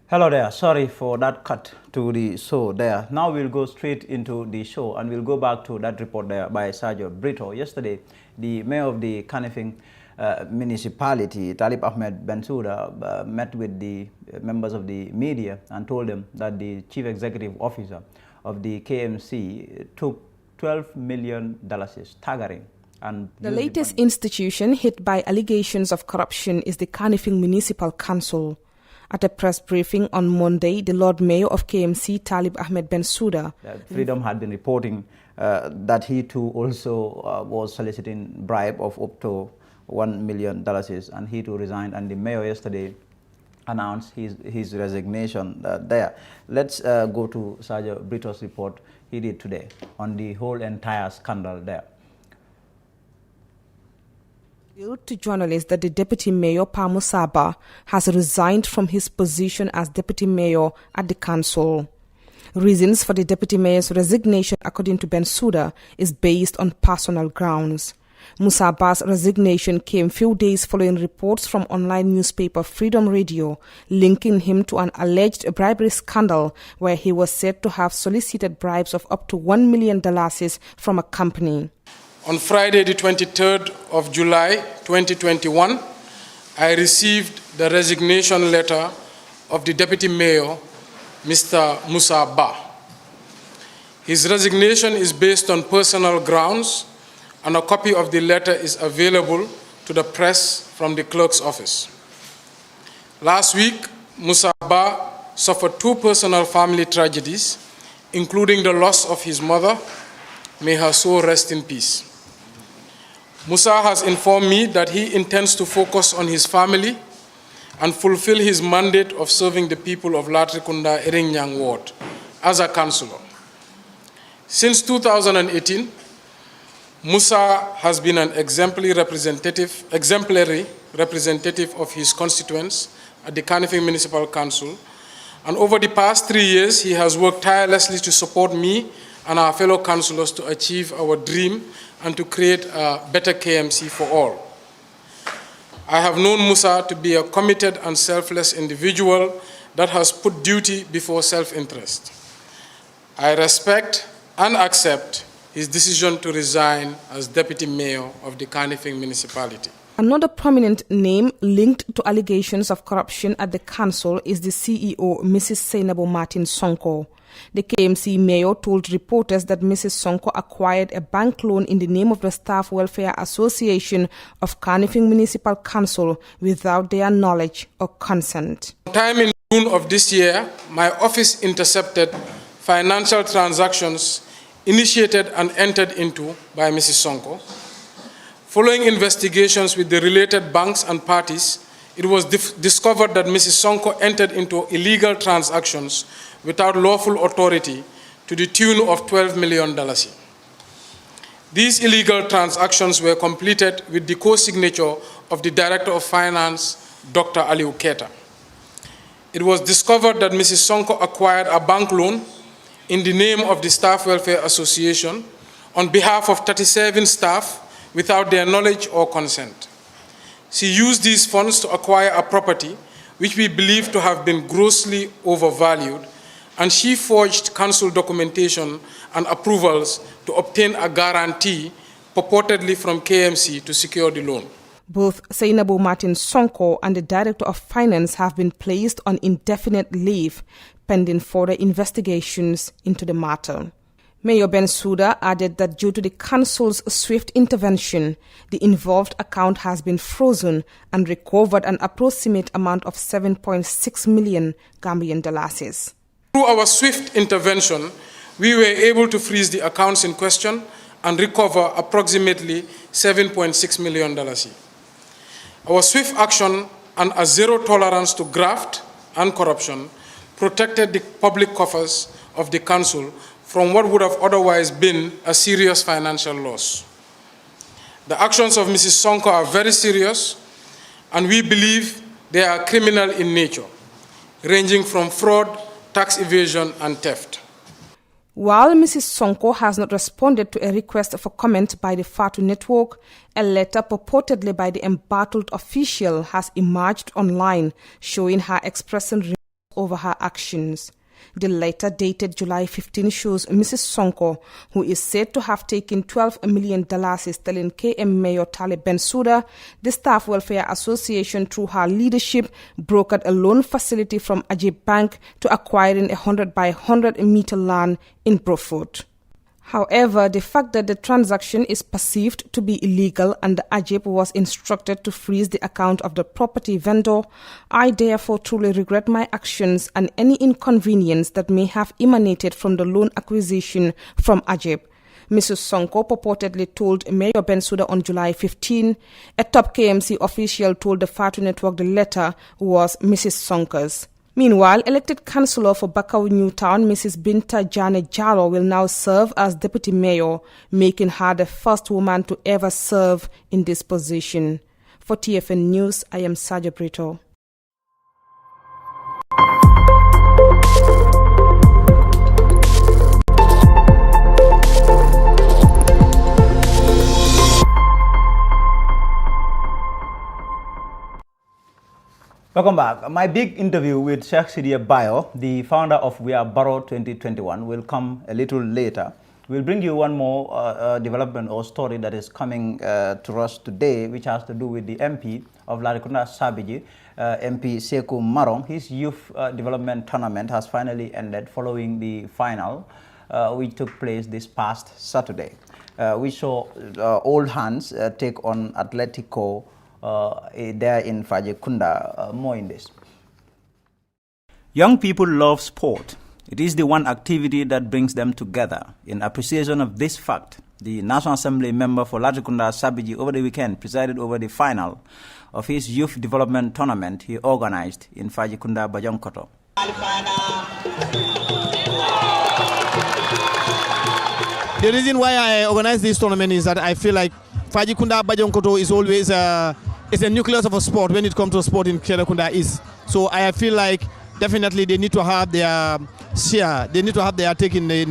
Hello there, sorry for that cut to the show there. Now we'll go straight into the show and we'll go back to that report there by Cydia Bio. Yesterday, the mayor of the Kanifing municipality, Talib Ahmed Bensouda, met with the members of the media and told them that the chief executive officer of the KMC took $12 million, staggering. And the latest institution hit by allegations of corruption is the Kanifing Municipal Council. At a press briefing on Monday, the Lord Mayor of KMC, Talib Ahmed Bensouda, Freedom had been reporting that he too also was soliciting bribe of up to $1 million, and he too resigned. And the mayor yesterday announced his resignation there. Let's go to Cydia Bio's report he did today on the whole entire scandal there. To journalists that the Deputy Mayor, Pa Musaba, has resigned from his position as Deputy Mayor at the Council. Reasons for the Deputy Mayor's resignation, according to Bensouda, is based on personal grounds. Musaba's resignation came few days following reports from online newspaper Freedom Radio linking him to an alleged bribery scandal where he was said to have solicited bribes of up to $1 million from a company. On Friday, the 23rd of July, 2021, I received the resignation letter of the Deputy Mayor, Mr. Musaba. His resignation is based on personal grounds, and a copy of the letter is available to the press from the clerk's office. Last week, Musaba suffered two personal family tragedies, including the loss of his mother. May her soul rest in peace. Musa has informed me that he intends to focus on his family and fulfill his mandate of serving the people of Latrikunda Eringnyang Ward as a councillor. Since 2018, Musa has been an exemplary representative of his constituents at the Kanifing Municipal Council, and over the past 3 years, he has worked tirelessly to support me and our fellow councillors to achieve our dream and to create a better KMC for all. I have known Musa to be a committed and selfless individual that has put duty before self-interest. I respect and accept his decision to resign as Deputy Mayor of the Kanifing Municipality. Another prominent name linked to allegations of corruption at the council is the CEO, Mrs. Sainabo Martin Sonko. The KMC mayor told reporters that Mrs. Sonko acquired a bank loan in the name of the Staff Welfare Association of Kanifing Municipal Council without their knowledge or consent. Sometime in June of this year, my office intercepted financial transactions initiated and entered into by Mrs. Sonko. Following investigations with the related banks and parties, it was discovered that Mrs. Sonko entered into illegal transactions without lawful authority to the tune of $12 million. These illegal transactions were completed with the co-signature of the Director of Finance, Dr. Aliu Keta. It was discovered that Mrs. Sonko acquired a bank loan in the name of the Staff Welfare Association on behalf of 37 staff without their knowledge or consent. She used these funds to acquire a property which we believe to have been grossly overvalued, and she forged council documentation and approvals to obtain a guarantee purportedly from KMC to secure the loan. Both Sainabo Martin Sonko and the Director of Finance have been placed on indefinite leave pending further investigations into the matter. Mayor Bensouda added that due to the council's swift intervention, the involved account has been frozen and recovered an approximate amount of 7.6 million Gambian dollars. Through our swift intervention, we were able to freeze the accounts in question and recover approximately $7.6 million. Our swift action and a zero tolerance to graft and corruption protected the public coffers of the council from what would have otherwise been a serious financial loss. The actions of Mrs. Sonko are very serious, and we believe they are criminal in nature, ranging from fraud, tax evasion, and theft. While Mrs. Sonko has not responded to a request for comment by the Part2 network, a letter purportedly by the embattled official has emerged online showing her expressing remorse over her actions. The letter dated July 15 shows Mrs. Sonko, who is said to have taken $12 million, is telling KM Mayor Talib Bensouda the Staff Welfare Association through her leadership brokered a loan facility from Ajib Bank to acquiring 100 by 100 meter land in Broford. However, the fact that the transaction is perceived to be illegal and the Ajib was instructed to freeze the account of the property vendor, I therefore truly regret my actions and any inconvenience that may have emanated from the loan acquisition from Ajib. Mrs. Sonko purportedly told Mayor Bensouda on July 15. A top KMC official told the Part2 network the letter was Mrs. Sonko's. Meanwhile, elected councillor for Bakau Newtown, Mrs. Binta Jane Jalo, will now serve as deputy mayor, making her the first woman to ever serve in this position. For TFN News, I am Cydia Bio. Welcome back. My big interview with Cydia Bio, the founder of We Are Borough 2021, will come a little later. We'll bring you one more development or story that is coming to us today, which has to do with the MP of Latrikunda Sabiji, MP Sekou Marong. His youth development tournament has finally ended following the final, which took place this past Saturday. We saw Old Hands take on Atletico there in Fajikunda. More in this. Young people love sport. It is the one activity that brings them together. In appreciation of this fact, the National Assembly member for Latrikunda Sabiji over the weekend presided over the final of his youth development tournament he organized in Fajikunda, Bajonkoto. The reason why I organize this tournament is that I feel like Fajikunda Bajonkoto is always it's a nucleus of a sport when it comes to sport in Kerekunda East. So I feel like definitely they need to have their share. They need to have their take in the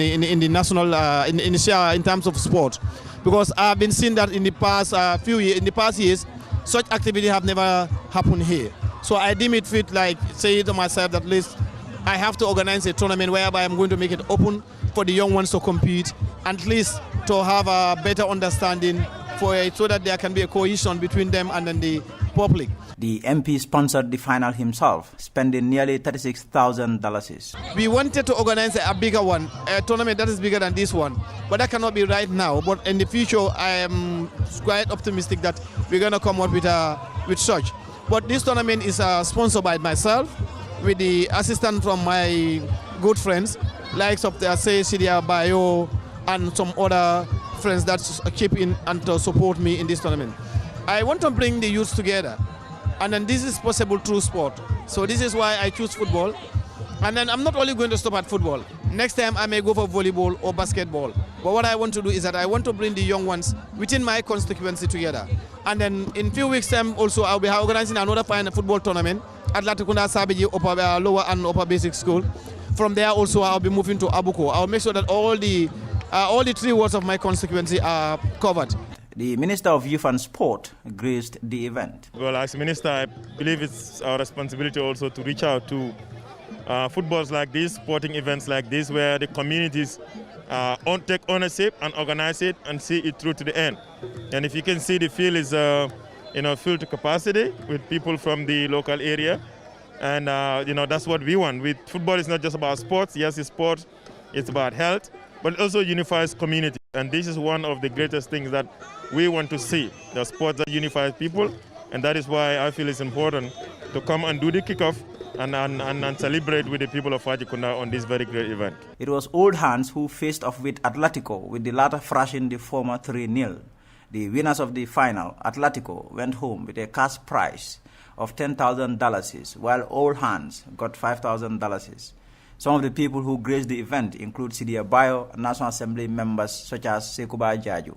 national in the share in terms of sport, because I've been seeing that in the past years, such activity have never happened here. So I deem it fit, like say to myself that at least I have to organize a tournament whereby I'm going to make it open for the young ones to compete, and at least to have a better understanding for it, so that there can be a cohesion between them and then the public. The MP sponsored the final himself, spending nearly $36,000. We wanted to organize a bigger one, a tournament that is bigger than this one, but that cannot be right now. But in the future, I am quite optimistic that we're going to come up with such. But this tournament is sponsored by myself, with the assistance from my good friends, likes of the Cydia Bio and some other friends that keep in and to support me in this tournament. I want to bring the youth together, and then this is possible through sport. So this is why I choose football, and then I'm not only going to stop at football. Next time I may go for volleyball or basketball. But what I want to do is that I want to bring the young ones within my constituency together. And then in a few weeks' time also I'll be organizing another final football tournament at Latrikunda Sabiji upper lower and upper basic school. From there also I'll be moving to Abuko. I'll make sure that all the 3 wards of my constituency are covered. The Minister of Youth and Sport graced the event. Well, as Minister, I believe it's our responsibility also to reach out to footballs like this, sporting events like this, where the communities take ownership and organize it and see it through to the end. And if you can see, the field is filled to capacity with people from the local area, and that's what we want. With football, it's not just about sports. Yes, it's sport. It's about health, but it also unifies community. And this is one of the greatest things that we want to see, the sport that unifies people. And that is why I feel it's important to come and do the kickoff and celebrate with the people of Fajikunda on this very great event. It was Old Hands who faced off with Atletico, with the latter thrashing the former 3-0. The winners of the final, Atletico, went home with a cash prize of $10,000, while Old Hands got $5,000. Some of the people who graced the event include Cydia Bio and National Assembly members such as Sekuba Jaju.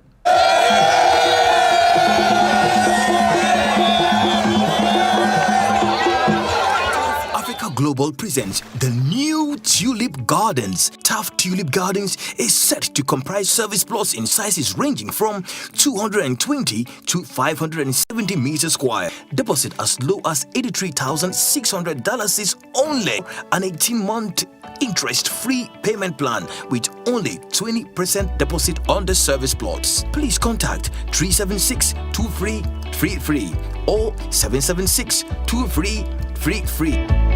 Africa Global presents the new Tulip Gardens. Taft Tulip Gardens is set to comprise service plots in sizes ranging from 220 to 570 meters square. Deposit as low as $83,600 is only an 18-month interest-free payment plan with only 20% deposit on the service plots. Please contact 376-2333 or 776-2333.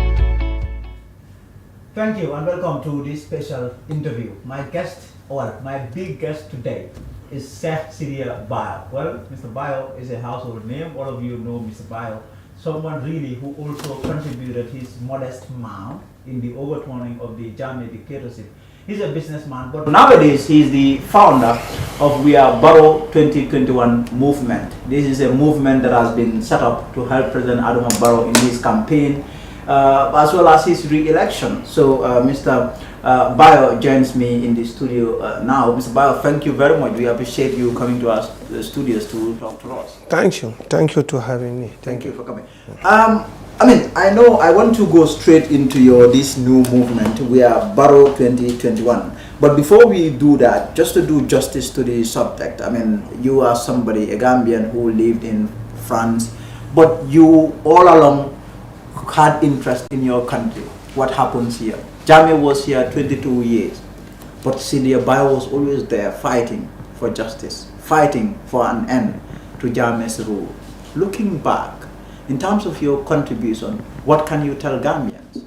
Thank you and welcome to this special interview. My guest, or my big guest today, is Cydia Bio. Well, Mr. Bio is a household name. All of you know Mr. Bio. Someone really who also contributed his modest amount in the overturning of the Jammeh dictatorship. He's a businessman, but nowadays he's the founder of We Are Barrow 2021 movement. This is a movement that has been set up to help President Adama Barrow in his campaign, as well as his re-election. So Mr. Bio joins me in the studio now. Mr. Bio, thank you very much. We appreciate you coming to our studios to talk to us. Thank you. Thank you to having me. Thank you for coming. I mean, I know I want to go straight into this new movement. We are Barrow 2021. But before we do that, just to do justice to the subject, I mean, you are somebody, a Gambian who lived in France, but you all along had interest in your country. What happens here? Jammeh was here 22 years, but Cydia Bio was always there fighting for justice, fighting for an end to Jammeh's rule. Looking back, in terms of your contribution, what can you tell Gambians?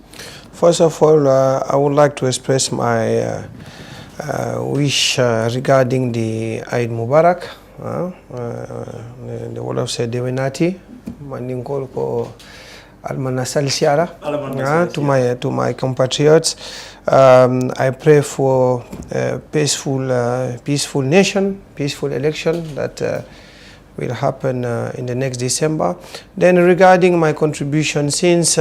First of all, I would like to express my wish regarding the Eid Mubarak. The word of said Devenati, Mandingol ko Almanasal Siara, to my compatriots. I pray for a peaceful nation, peaceful election that will happen in the next December. Then regarding my contribution, since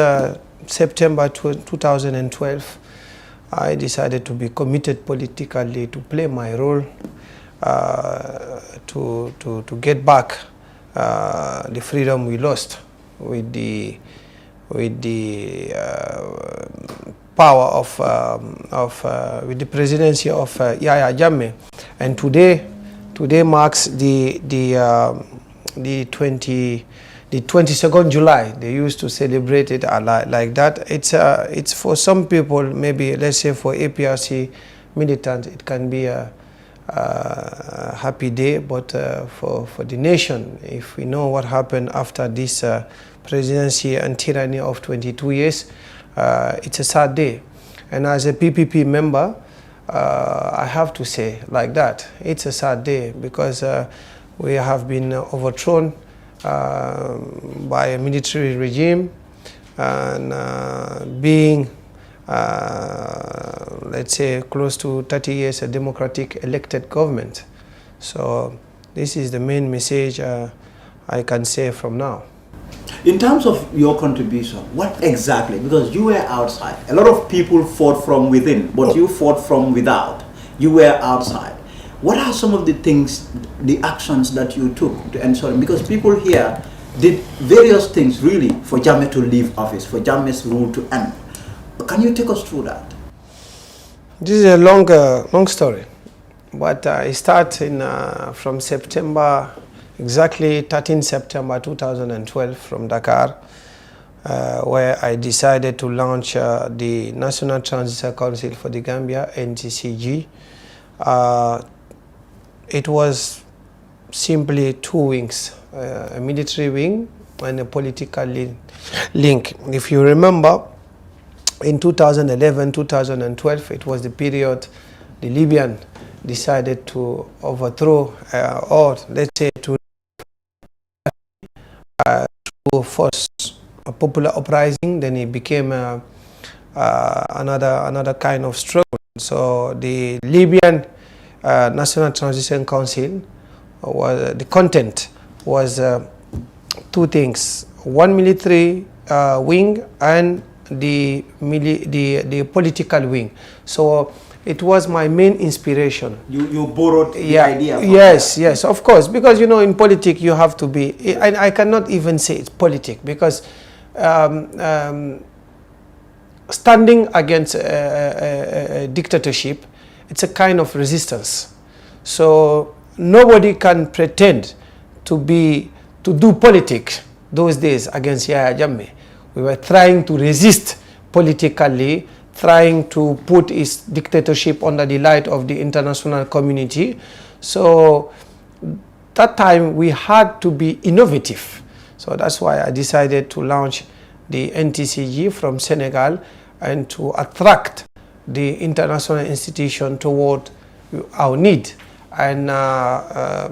September 2012, I decided to be committed politically to play my role to get back the freedom we lost with the power of with the presidency of Yahya Jammeh. And today marks the 22nd July. They used to celebrate it like that. It's for some people, maybe let's say for APRC militants, it can be a happy day, but for the nation, if we know what happened after this presidency and tyranny of 22 years, it's a sad day. And as a PPP member, I have to say like that, it's a sad day because we have been overthrown by a military regime and being, let's say, close to 30 years a democratic elected government. So this is the main message I can say from now. In terms of your contribution, what exactly? Because you were outside. A lot of people fought from within, but you fought from without. You were outside. What are some of the things, the actions that you took to ensure? Because people here did various things really for Jammeh to leave office, for Jammeh's rule to end. Can you take us through that? This is a long story, but I start from September. Exactly 13 September 2012 from Dakar, where I decided to launch the National Transition Council for the Gambia, NTCG. It was simply two wings, a military wing and a political link. If you remember, in 2011, 2012, it was the period the Libyan decided to overthrow, or let's say to force a popular uprising. Then it became another kind of struggle. So the Libyan National Transition Council, the content was two things: one military wing and the political wing. So it was my main inspiration. You borrowed the idea from yes, of course, because you know in politics you have to be, I cannot even say it's politic because standing against a dictatorship, it's a kind of resistance. So nobody can pretend to do politics those days against Yahya Jammeh. We were trying to resist politically, trying to put his dictatorship under the light of the international community. So that time we had to be innovative. So that's why I decided to launch the NTCG from Senegal and to attract the international institution toward our need. And I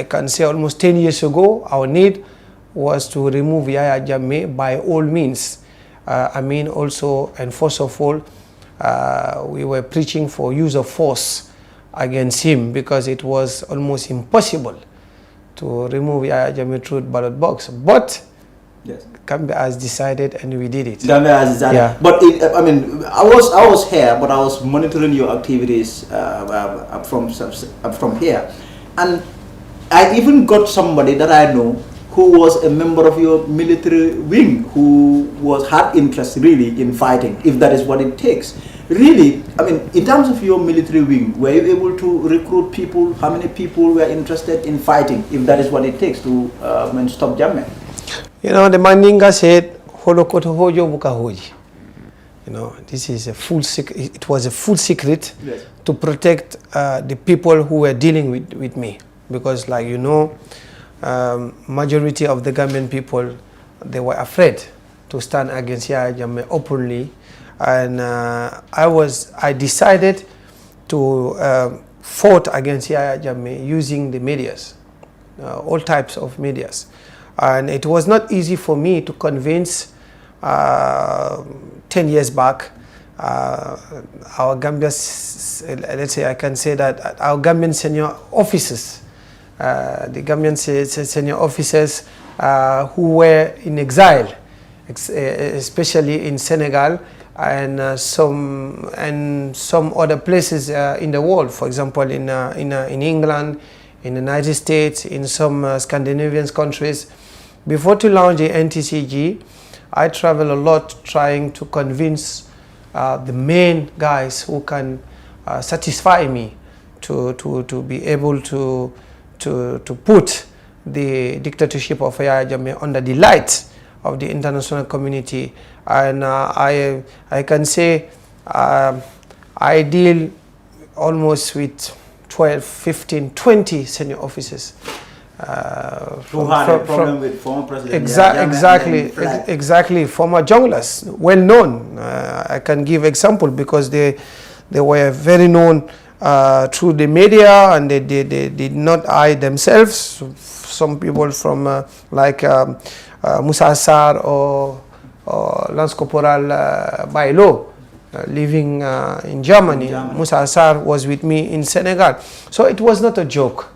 can say almost 10 years ago, our need was to remove Yahya Jammeh by all means. I mean also, and first of all, we were preaching for use of force against him because it was almost impossible to remove Yahya Jammeh through ballot box. But yes, Gambia has decided, and we did it. Gambia has decided. Yeah. But I mean, I was here, but I was monitoring your activities from here, and I even got somebody that I know who was a member of your military wing, who had interest really in fighting, if that is what it takes. Really, I mean, in terms of your military wing, were you able to recruit people? How many people were interested in fighting, if that is what it takes to stop Jammeh? You know, the Mandinga said, "Holokoto hojo buka hoji." You know, this is a full secret. It was a full secret, yes, to protect the people who were dealing with me, because, like you know, majority of the Gambian people, they were afraid to stand against Yahya Jammeh openly, and I decided to fought against Yahya Jammeh using the medias, all types of medias. And it was not easy for me to convince 10 years back our Gambia's, let's say I can say that our Gambian senior officers, the Gambian senior officers who were in exile, especially in Senegal and some other places in the world, for example in England, in the United States, in some Scandinavian countries. Before to launch the NTCG, I travel a lot trying to convince the main guys who can satisfy me to be able to put the dictatorship of Yahya Jammeh under the light of the international community. And I can say I deal almost with 12, 15, 20 senior officers. Who had a problem with former President exactly, former junglers, well known. I can give example because they were very known through the media, and they did not hide themselves. Some people from like Musa Assar or Lance Corporal Bailo, living in Germany. Musa Assar was with me in Senegal. So it was not a joke.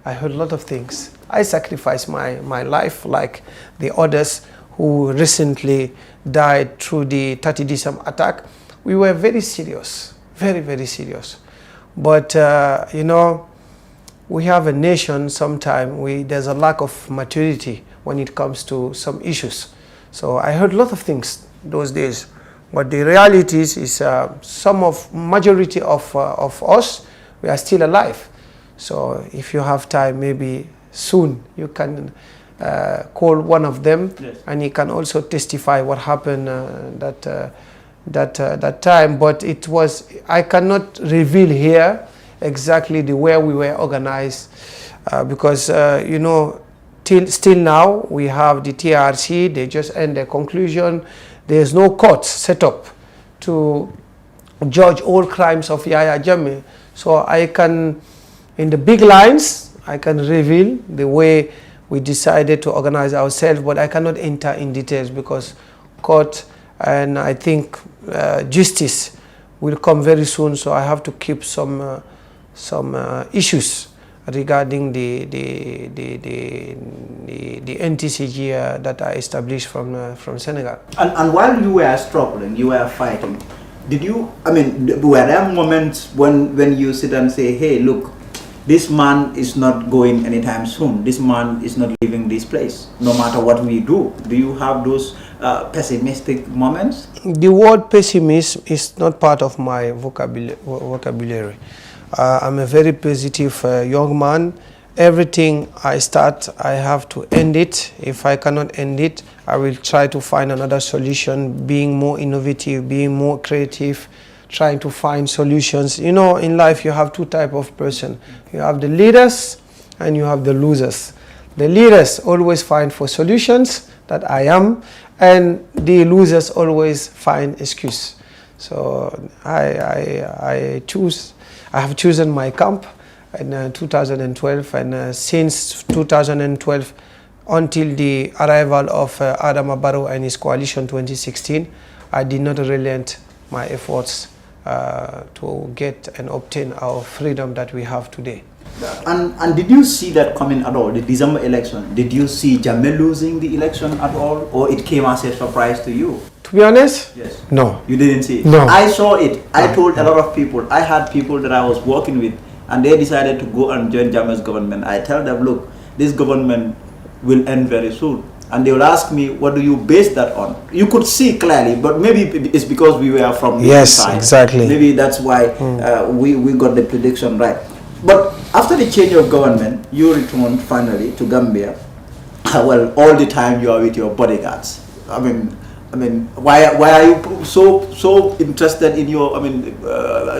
I heard a lot of things. I sacrificed my life like the others who recently died through the 30 December attack. We were very serious, very, very serious. But, you know, we have a nation sometimes, there's a lack of maturity when it comes to some issues. So I heard a lot of things those days. But the reality is majority of us, we are still alive. So if you have time, maybe soon you can call one of them, yes, and he can also testify what happened that time. But it was, I cannot reveal here exactly where we were organized because you know, still now we have the TRC. They just end their conclusion. There's no court set up to judge all crimes of Yahya Jammeh. So I can, in the big lines, I can reveal the way we decided to organize ourselves, but I cannot enter in details because court and I think justice will come very soon. So I have to keep some issues regarding the NTCG that I established from Senegal. And while you were struggling, you were fighting, did you, I mean, were there moments when you sit and say, hey, look, this man is not going anytime soon. This man is not leaving this place, no matter what we do. Do you have those pessimistic moments? The word pessimist is not part of my vocabulary. I'm a very positive young man. Everything I start, I have to end it. If I cannot end it, I will try to find another solution, being more innovative, being more creative, trying to find solutions. You know, in life you have two types of person. You have the leaders and you have the losers. The leaders always find for solutions, that I am, and the losers always find excuse. So I have chosen my camp in 2012, and since 2012 until the arrival of Adama Barrow and his coalition 2016, I did not relent my efforts to get and obtain our freedom that we have today. And did you see that coming at all, the December election? Did you see Jammeh losing the election at all, or it came as a surprise to you? To be honest, yes. No. You didn't see it? No. I saw it. I told a lot of people. I had people that I was working with, and they decided to go and join Jammeh's government. I tell them, look, this government will end very soon. And they will ask me, what do you base that on? You could see clearly, but maybe it's because we were from the inside. Exactly. Maybe that's why we got the prediction right. But after the change of government, you returned finally to Gambia. Well, all the time you are with your bodyguards. I mean, why are you so interested in your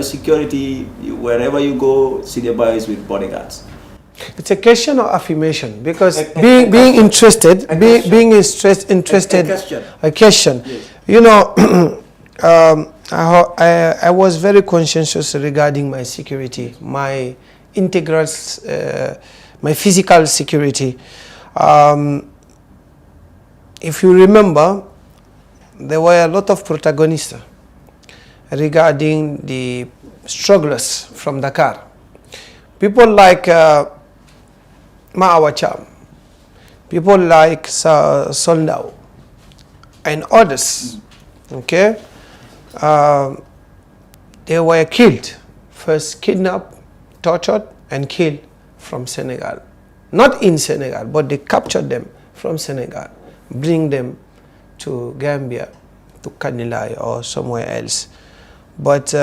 security? Wherever you go, Cydia Bio is with bodyguards. It's a question of affirmation, because being interested. A question. Yes. You know, I was very conscientious regarding my security, my integral, my physical security. If you remember, there were a lot of protagonists regarding the strugglers from Dakar. People like Ma'awacham, people like Soldau, and others, okay? They were killed, first kidnapped, tortured, and killed from Senegal. Not in Senegal, but they captured them from Senegal, bring them to Gambia, to Kanilai or somewhere else. But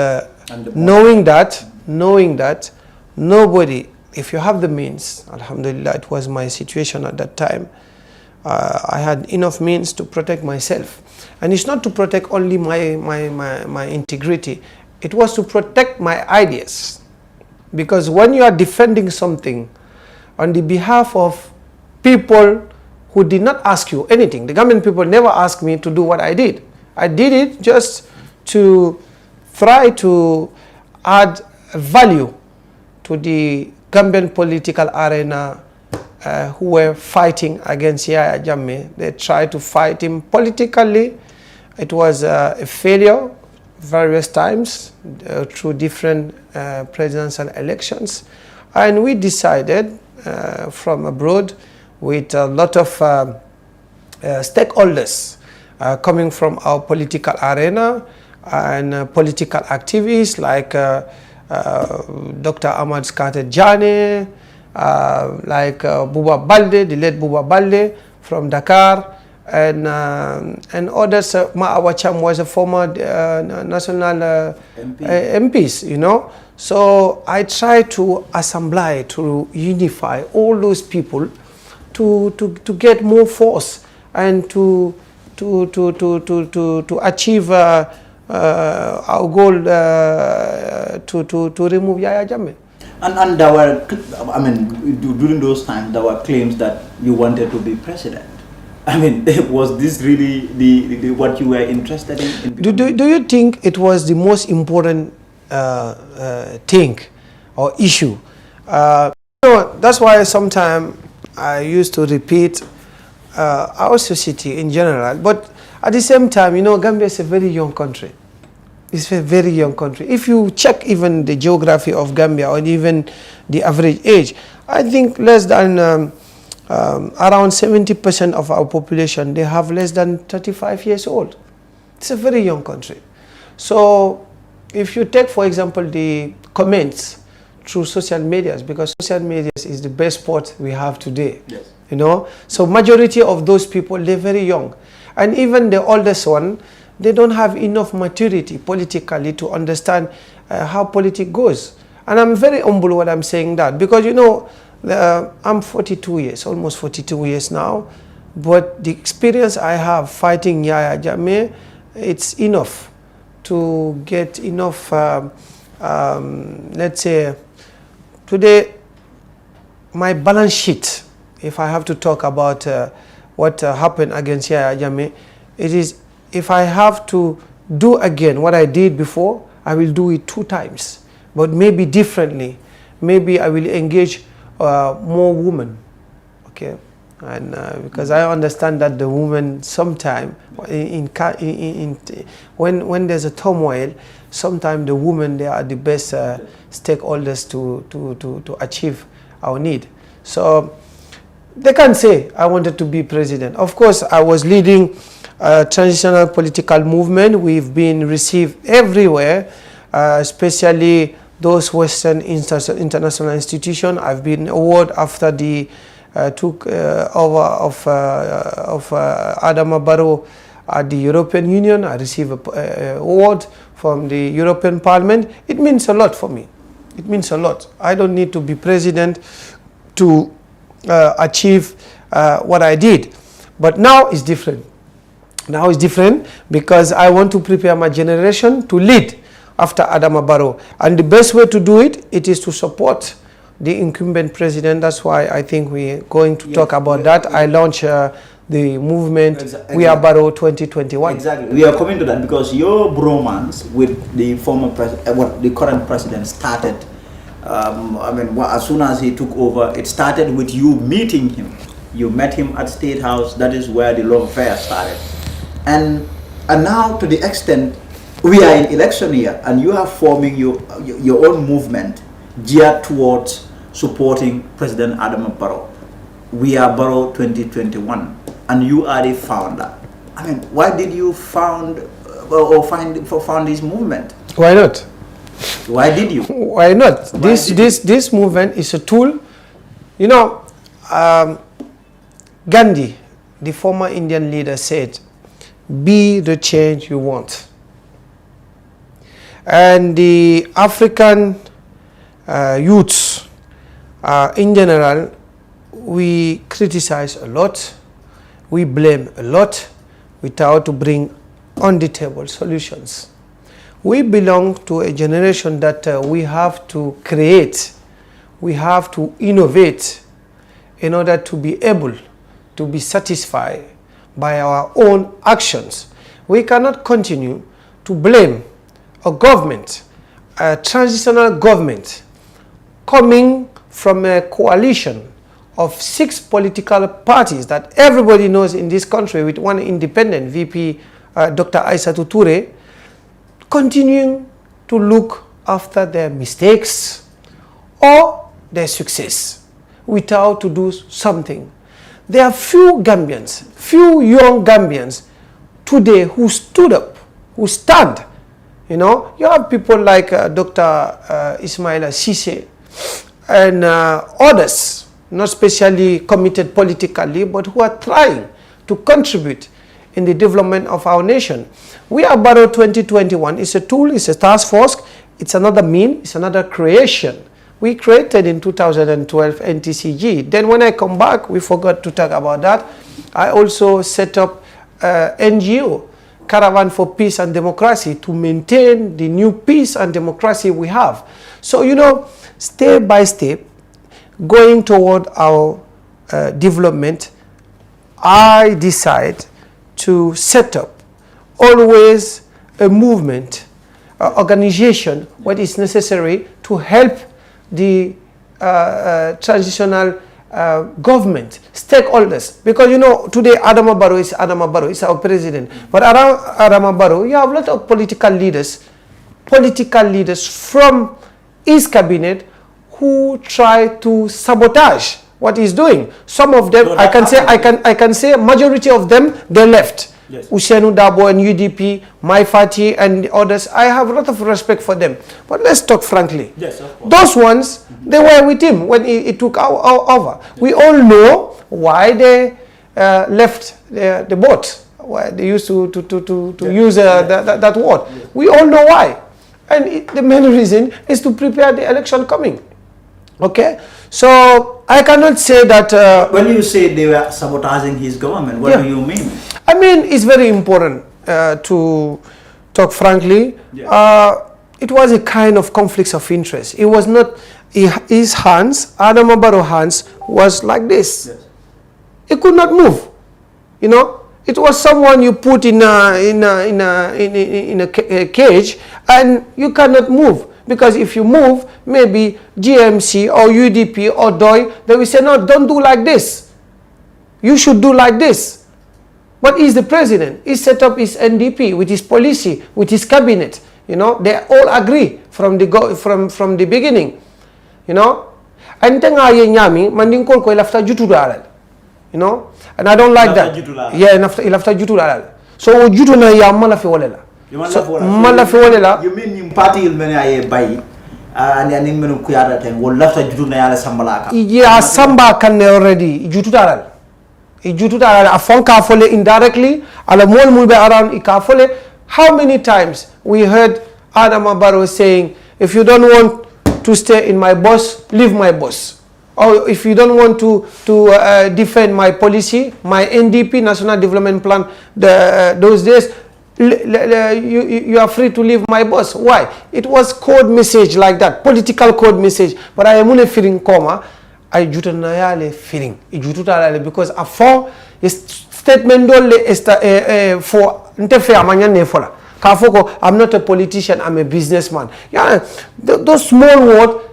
knowing that nobody, if you have the means, alhamdulillah, it was my situation at that time, I had enough means to protect myself. And it's not to protect only my integrity, it was to protect my ideas. Because when you are defending something on the behalf of people who did not ask you anything, the Gambian people never asked me to do what I did. I did it just to try to add value to the Gambian political arena who were fighting against Yahya Jammeh. They tried to fight him politically. It was a failure various times through different presidential elections. And we decided from abroad with a lot of stakeholders coming from our political arena and political activists like Dr. Ahmad Skater Jane, like Buba Balde, the late Buba Balde from Dakar, and others. Ma'awacham was a former national MPs, you know. So I try to assemble, to unify all those people to get more force and to achieve our goal to remove Yahya Jammeh. And there were, I mean, during those times, there were claims that you wanted to be president. I mean, was this really the what you were interested in? Do you think it was the most important thing or issue? You know, that's why sometimes I used to repeat our society in general. But at the same time, you know, Gambia is a very young country. It's a very young country. If you check even the geography of Gambia or even the average age, I think less than around 70% of our population, they have less than 35 years old. It's a very young country. So if you take, for example, the comments through social medias, because social media is the best sport we have today. Yes. You know, so majority of those people, they're very young, and even the oldest one, they don't have enough maturity politically to understand how politics goes. And I'm very humble when I'm saying that, because you know, I'm 42 years, almost 42 years now, but the experience I have fighting Yahya Jammeh, it's enough to get enough, let's say, today, my balance sheet, if I have to talk about what happened against Yahya Jammeh, it is, if I have to do again what I did before, I will do it 2 times, but maybe differently. Maybe I will engage more women, okay? And because I understand that the women sometimes, when there's a turmoil, sometimes the women, they are the best stakeholders to achieve our need. So they can say, I wanted to be president. Of course, I was leading a transitional political movement. We've been received everywhere, especially those Western international institutions. I've been awarded after the took over of Adama Barrow at the European Union. I received an award from the European Parliament. It means a lot for me. It means a lot. I don't need to be president to achieve what I did. But now it's different. Now it's different because I want to prepare my generation to lead after Adama Barrow. And the best way to do it, it is to support the incumbent president. That's why I think we're going to talk about that. I launched the movement We Are Barrow 2021. Exactly. We are coming to that because your bromance with the former the current president started. As soon as he took over, it started with you meeting him. You met him at State House. That is where the love affair started. And now, to the extent we are in election year, and you are forming your own movement geared towards supporting President Adama Barrow. We Are Barrow 2021, and you are the founder. I mean, why did you found this movement? Why not? Why did you? Why not? This movement is a tool. You know, Gandhi, the former Indian leader, said, "Be the change you want." And the African youths, in general, we criticize a lot, we blame a lot, without to bring on the table solutions. We belong to a generation that we have to create, we have to innovate in order to be able to be satisfied by our own actions. We cannot continue to blame a government, a transitional government, coming from a coalition of 6 political parties that everybody knows in this country, with one independent VP, Dr. Aissatou Touré, continuing to look after their mistakes or their success without to do something. There are few Gambians, few young Gambians today who stood up, who stand. You know, you have people like Dr. Ismaila Cissé and others, not specially committed politically, but who are trying to contribute in the development of our nation. We Are Barrow 2021 is a tool, it's a task force, it's another mean, it's another creation. We created in 2012 NTCG. Then when I come back, we forgot to talk about that. I also set up NGO, Caravan for Peace and Democracy, to maintain the new peace and democracy we have. So, you know, step by step, going toward our development, I decide to set up always a movement, organization, what is necessary to help the transitional government, stakeholders. Because, you know, today Adama Barrow is our president. But around Adama Barrow, you have a lot of political leaders from his cabinet who try to sabotage what he's doing. Some of them, I can say majority of them, they left. Yes. Usainu Dabo and UDP, Mai Fati and others. I have a lot of respect for them. But let's talk frankly. Yes, of course. Those ones, they were with him when he took over. We all know why they left the boat. Why they used to use that word. Yes. We all know why. And the main reason is to prepare the election coming. Okay? So I cannot say that... when you say they were sabotaging his government, what do you mean? I mean, it's very important to talk frankly. Yeah. It was a kind of conflicts of interest. It was not... His hands, Adama Barrow hands, was like this. Yes. He could not move. You know? It was someone you put in a cage and you cannot move. Because if you move, maybe GMC or UDP or DOI, they will say, no, don't do like this. You should do like this. But he's the president. He set up his NDP with his policy, with his cabinet. You know, they all agree from the beginning. You know, and then you know, and I don't like that. Yeah, after jutu so jutu na ya mala fi walela. Mala fi walela. You mean party il mena ay bay and ani menu kuyara ten wol lafta jutu na yala sambala ka. Yeah, samba kan already jutu dalal. Jutu dalal afonka fole indirectly ala mol mulbe around ikafole. How many times we heard Adama Barrow saying, if you don't want to stay in my bus, leave my bus. Or if you don't want to defend my policy, my NDP, National Development Plan, those days, you are free to leave my bus. Why? It was code message like that, political code message. But I am only feeling coma. I jutanayale feeling. Because a for statement for I'm not a politician, I'm a businessman. Yeah, those small words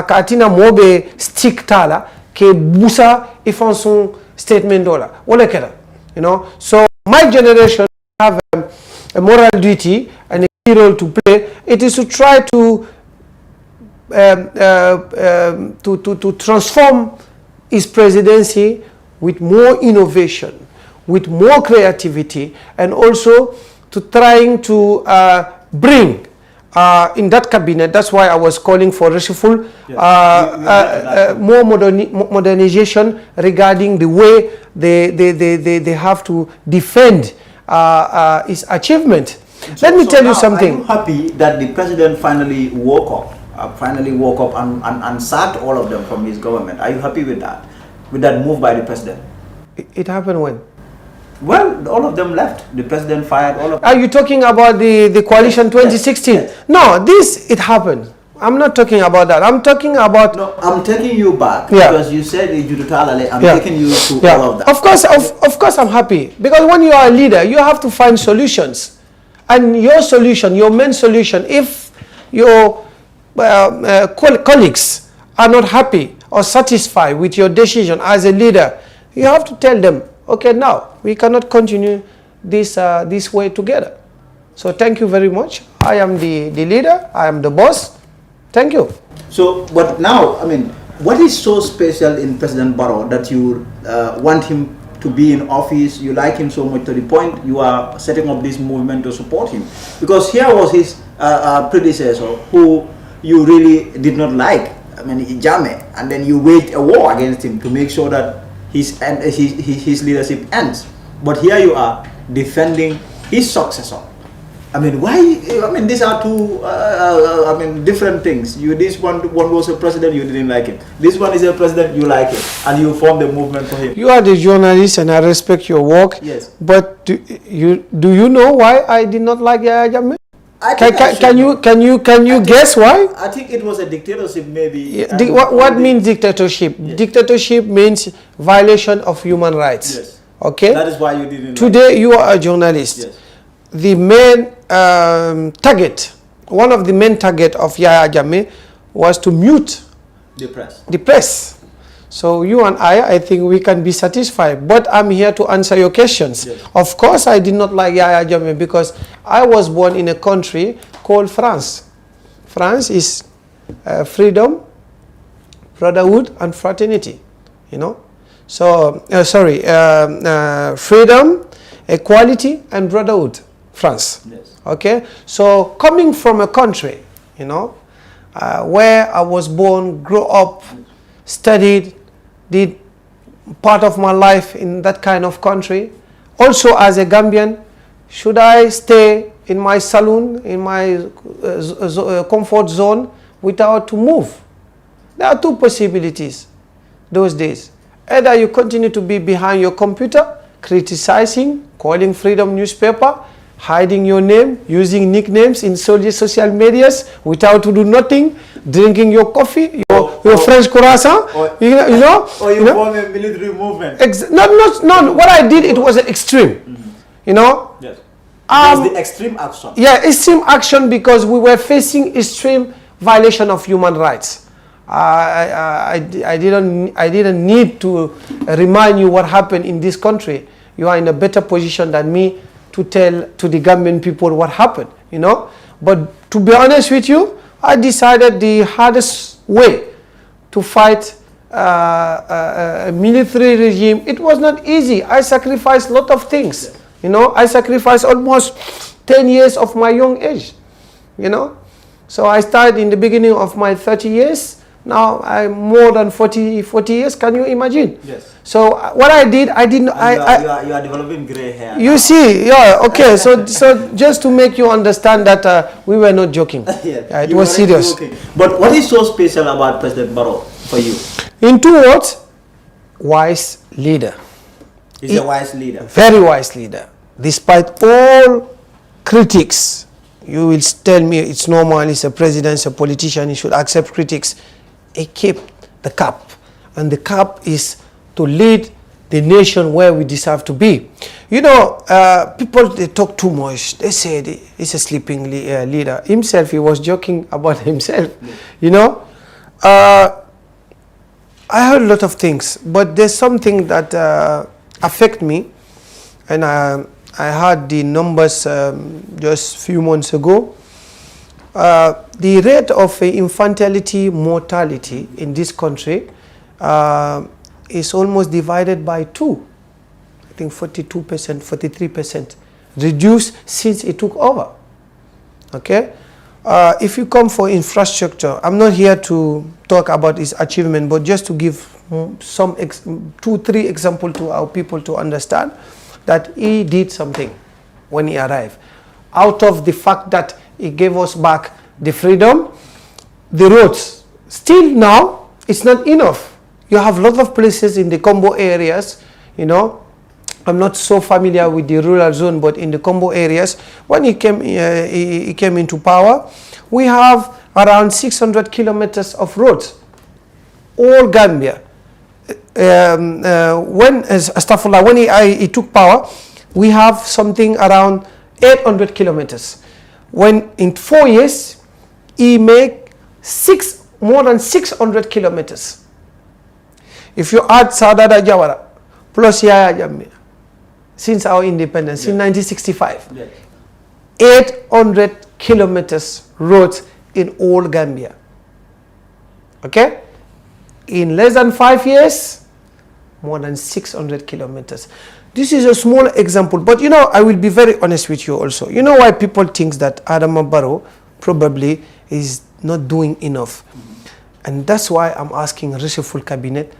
atina mobe stick tala ke busa ifanson statement dola wala keda, you know. So my generation have a moral duty and a key role to play. It is to try to transform his presidency with more innovation, with more creativity, and also to trying to bring in that cabinet. That's why I was calling for reshuffle, more modernization regarding the way they have to defend his achievement. Let me tell you something. Are you happy that the president finally woke up and sacked all of them from his government? Are you happy with that move by the president? It happened when? Well, all of them left. The president fired all of them. Are you talking about the coalition 2016? Yes. No, it happened. I'm not talking about that. I'm talking about... No, I'm taking you back because you said I'm taking you to all of that. Of course I'm happy. Because when you are a leader, you have to find solutions. And your solution, your main solution, if your colleagues are not happy or satisfied with your decision as a leader, you have to tell them, okay, now we cannot continue this way together. So thank you very much. I am the leader. I am the boss. Thank you. So, but now, I mean, what is so special in President Barrow that you want him to be in office? You like him so much to the point you are setting up this movement to support him? Because here was his predecessor who you really did not like. I mean, Ijame, and then you waged a war against him to make sure that his leadership ends. But here you are defending his successor. I mean, why? I mean, these are two different things. This one was a president, you didn't like it. This one is a president, you like it, and you formed a movement for him. You are the journalist, and I respect your work. Yes. But do you know why I did not like Yahya Jammeh? Can you guess why? I think it was a dictatorship, maybe. What means dictatorship? Yes. Dictatorship means violation of human rights. Yes. Okay. That is why you didn't. Today you are a journalist. Yes. The main target, one of the main target of Yahya Jammeh was to mute the press. So you and I think we can be satisfied. But I'm here to answer your questions. Yes. Of course, I did not like Yahya Jammeh because I was born in a country called France. France is freedom, brotherhood, and fraternity. You know. So, freedom, equality, and brotherhood, France. Yes. Okay, so coming from a country, you know, where I was born, grew up, studied, did part of my life in that kind of country. Also as a Gambian, should I stay in my saloon, in my comfort zone without to move? There are two possibilities those days. Either you continue to be behind your computer, criticizing, calling Freedom newspaper, hiding your name, using nicknames in social medias without to do nothing, drinking your coffee, your French croissant, you know. Or you form a military movement. No, what I did, it was an extreme, you know. Yes. It was the extreme action. Yeah, extreme action because we were facing extreme violation of human rights. I didn't need to remind you what happened in this country. You are in a better position than me to tell to the Gambian people what happened, you know. But to be honest with you, I decided the hardest way to fight a military regime. It was not easy. I sacrificed a lot of things, you know. I sacrificed almost 10 years of my young age, you know. So I started in the beginning of my 30 years. Now I'm more than 40 years. Can you imagine? Yes. So what I did, you are developing gray hair. You see, yeah, okay. So just to make you understand that we were not joking. Yeah, it was serious. Joking. But what is so special about President Barrow for you? In 2 words, wise leader. He's a wise leader. Very wise leader. Despite all critics, you will tell me it's normal. He's a president, he's a politician. He should accept critics. He kept the cap, and the cap is to lead the nation where we deserve to be. You know, people, they talk too much. They say he's a sleeping leader. Himself, he was joking about himself. You know, I heard a lot of things, but there's something that affect me, and I heard the numbers just a few months ago. The rate of infantility mortality in this country is almost divided by 2. I think 42%, 43% reduced since it took over. Okay, if you come for infrastructure, I'm not here to talk about his achievement, but just to give some 2-3 examples to our people to understand that he did something when he arrived. Out of the fact that he gave us back the freedom, the roads, still now, it's not enough. You have a lot of places in the Combo areas, you know. I'm not so familiar with the rural zone, but in the Combo areas, when he came into power, we have around 600 kilometers of roads, all Gambia. When he took power, we have something around 800 kilometers. When in 4 years, he made more than 600 kilometers. If you add Sadada Jawara plus Yaya Jammeh, since our independence, in 1965, 800 kilometers roads in all Gambia. Okay? In less than 5 years, more than 600 kilometers. This is a small example, but you know, I will be very honest with you also. You know why people think that Adama Barrow probably is not doing enough? And that's why I'm asking Reshuffle Cabinet,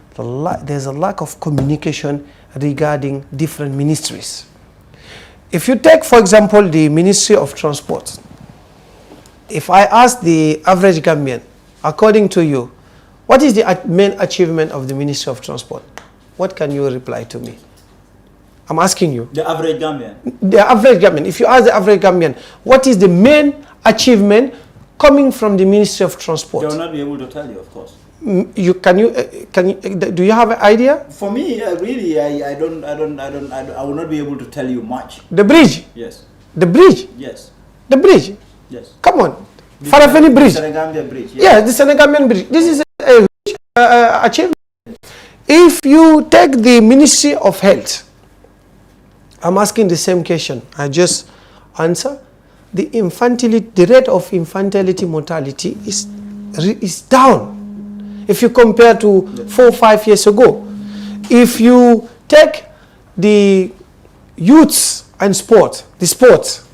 there's a lack of communication regarding different ministries. If you take, for example, the Ministry of Transport, if I ask the average Gambian, according to you, what is the main achievement of the Ministry of Transport? What can you reply to me? I'm asking you. The average Gambian. The average Gambian. If you ask the average Gambian, what is the main achievement coming from the Ministry of Transport? They will not be able to tell you, of course. Do you have an idea? For me, really, I will not be able to tell you much. The bridge. Yes. The bridge. Yes. The bridge. Yes. Come on. Farafeni Bridge. The Senegambian Bridge. Yes. Yeah, the Senegambian Bridge. This is a achievement. If you take the Ministry of Health, I'm asking the same question. I just answer. The rate of infantility mortality is down. If you compare to 4 or 5 years ago, if you take the youths and the sports,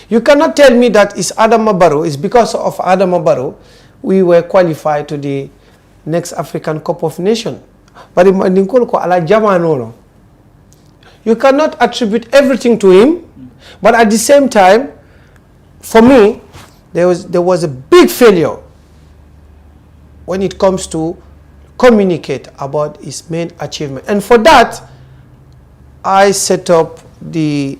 you cannot tell me that it's Adama Barrow. It's because of Adama Barrow we were qualified to the next African Cup of Nations. But you cannot attribute everything to him, but at the same time, for me, there was a big failure when it comes to communicate about his main achievement. And for that, I set up the,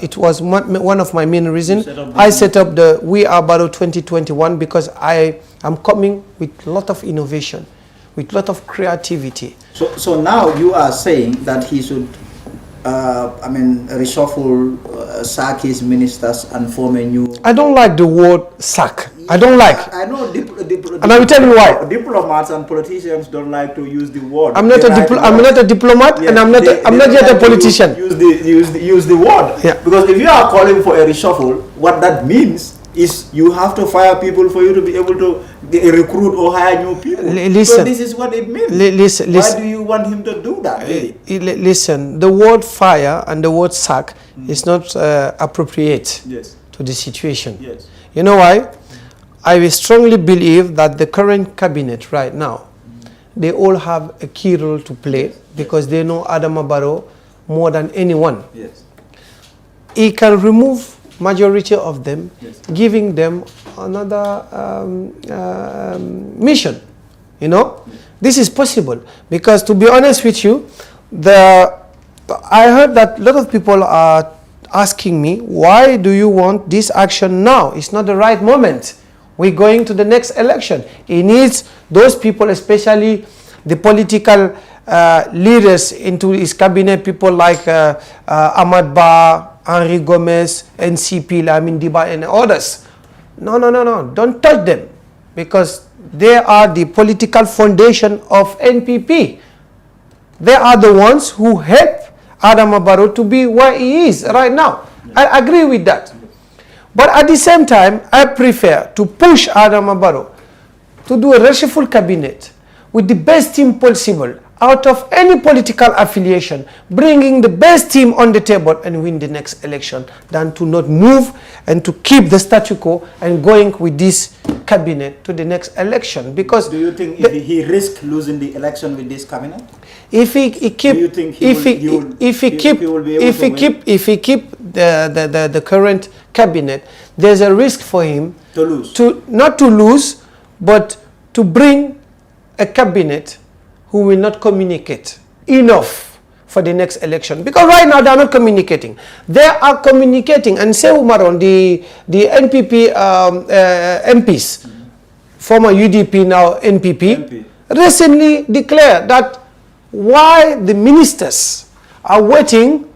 it was one of my main reasons. I set up the We Are Barrow 2021 because I am coming with a lot of innovation, with a lot of creativity. So now you are saying that he should, reshuffle, sack his ministers and form a new... I don't like the word sack. I don't like. I know, and I will tell you why. Diplomats and politicians don't like to use the word. I'm not a diplomat, and I'm not yet a politician. Use the word. Yeah. Because if you are calling for a reshuffle, what that means is you have to fire people for you to be able to recruit or hire new people. Listen, so this is what it means. Listen, why do you want him to do that? Really? Listen, the word fire and the word sack is not appropriate to the situation. Yes. You know why? I strongly believe that the current cabinet right now, they all have a key role to play because they know Adama Barrow more than anyone. Yes. He can remove majority of them, giving them another mission. You know, this is possible because, to be honest with you, I heard that a lot of people are asking me, why do you want this action now? It's not the right moment. We're going to the next election. He needs those people, especially the political leaders into his cabinet, people like Ahmad Ba, Henry Gomez, NCP, Lamin Diba, and others. No. Don't touch them because they are the political foundation of NPP. They are the ones who help Adama Barrow to be where he is right now. I agree with that. But at the same time, I prefer to push Adama Barrow to do a reshuffle cabinet with the best team possible out of any political affiliation, bringing the best team on the table and win the next election, than to not move and to keep the statu quo and going with this cabinet to the next election. Because do you think if he risks losing the election with this cabinet? If he keep the current cabinet, there's a risk for him to lose. Not to lose, but to bring a cabinet who will not communicate enough for the next election. Because right now they are not communicating. They are communicating, and say Umaron, the NPP MPs, former UDP, now NPP, recently declared that why the ministers are waiting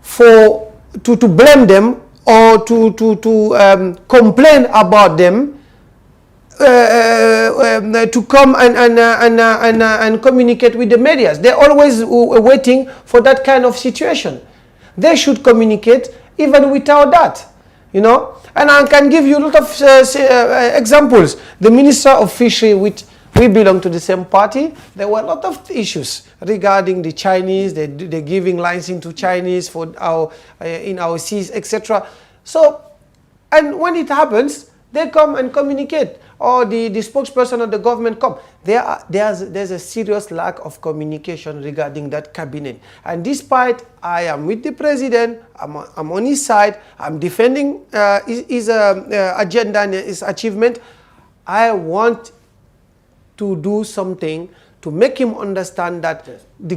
for to blame them or to complain about them, to come and communicate with the media. They're always waiting for that kind of situation. They should communicate even without that, you know. And I can give you a lot of examples. The Minister of Fishery, which we belong to the same party, there were a lot of issues regarding the Chinese. They're giving license to Chinese for our in our seas, etc. So, and when it happens, they come and communicate, or the spokesperson of the government come. There's a serious lack of communication regarding that cabinet. And despite I am with the president, I'm on his side, I'm defending his agenda and his achievement, I want to do something to make him understand that the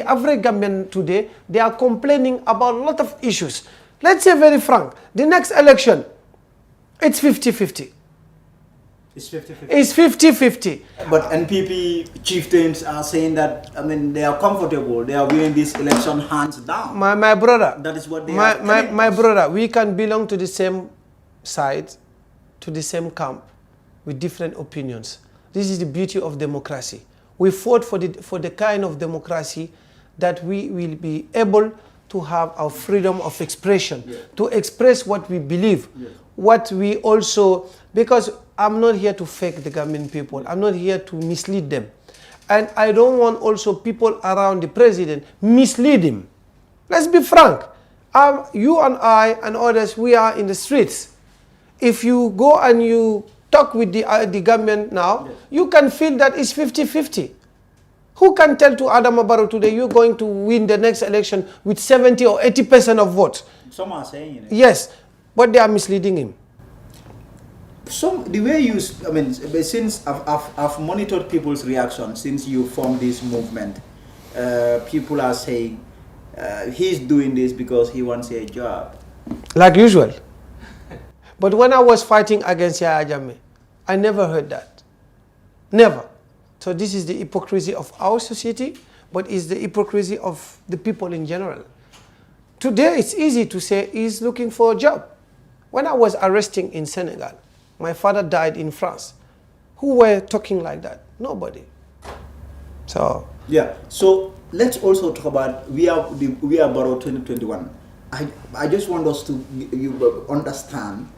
average Gambian today, they are complaining about a lot of issues. Let's say very frank, the next election, it's 50-50. It's 50-50. It's 50-50. But NPP chieftains are saying that, I mean, they are comfortable. They are winning this election hands down. My brother. That is what they are telling my us. brother, we can belong to the same side, to the same camp, with different opinions. This is the beauty of democracy. We fought for the kind of democracy that we will be able to have our freedom of expression, to express what we believe, what we also, because I'm not here to fake the Gambian people. I'm not here to mislead them. And I don't want also people around the president mislead him. Let's be frank. You and I and others, we are in the streets. If you go and you talk with the government now, you can feel that it's 50-50. Who can tell to Adama Barrow today you're going to win the next election with 70 or 80% of votes? Some are saying it. Yes, but they are misleading him. The way you, I mean, since I've monitored people's reaction since you formed this movement, people are saying he's doing this because he wants a job. Like usual. But when I was fighting against Yahya Jammeh, I never heard that. Never. So this is the hypocrisy of our society, but it's the hypocrisy of the people in general. Today it's easy to say he's looking for a job. When I was arresting in Senegal, my father died in France. Who were talking like that? Nobody. So yeah. So let's also talk about we are Barrow 2021. I just want us to understand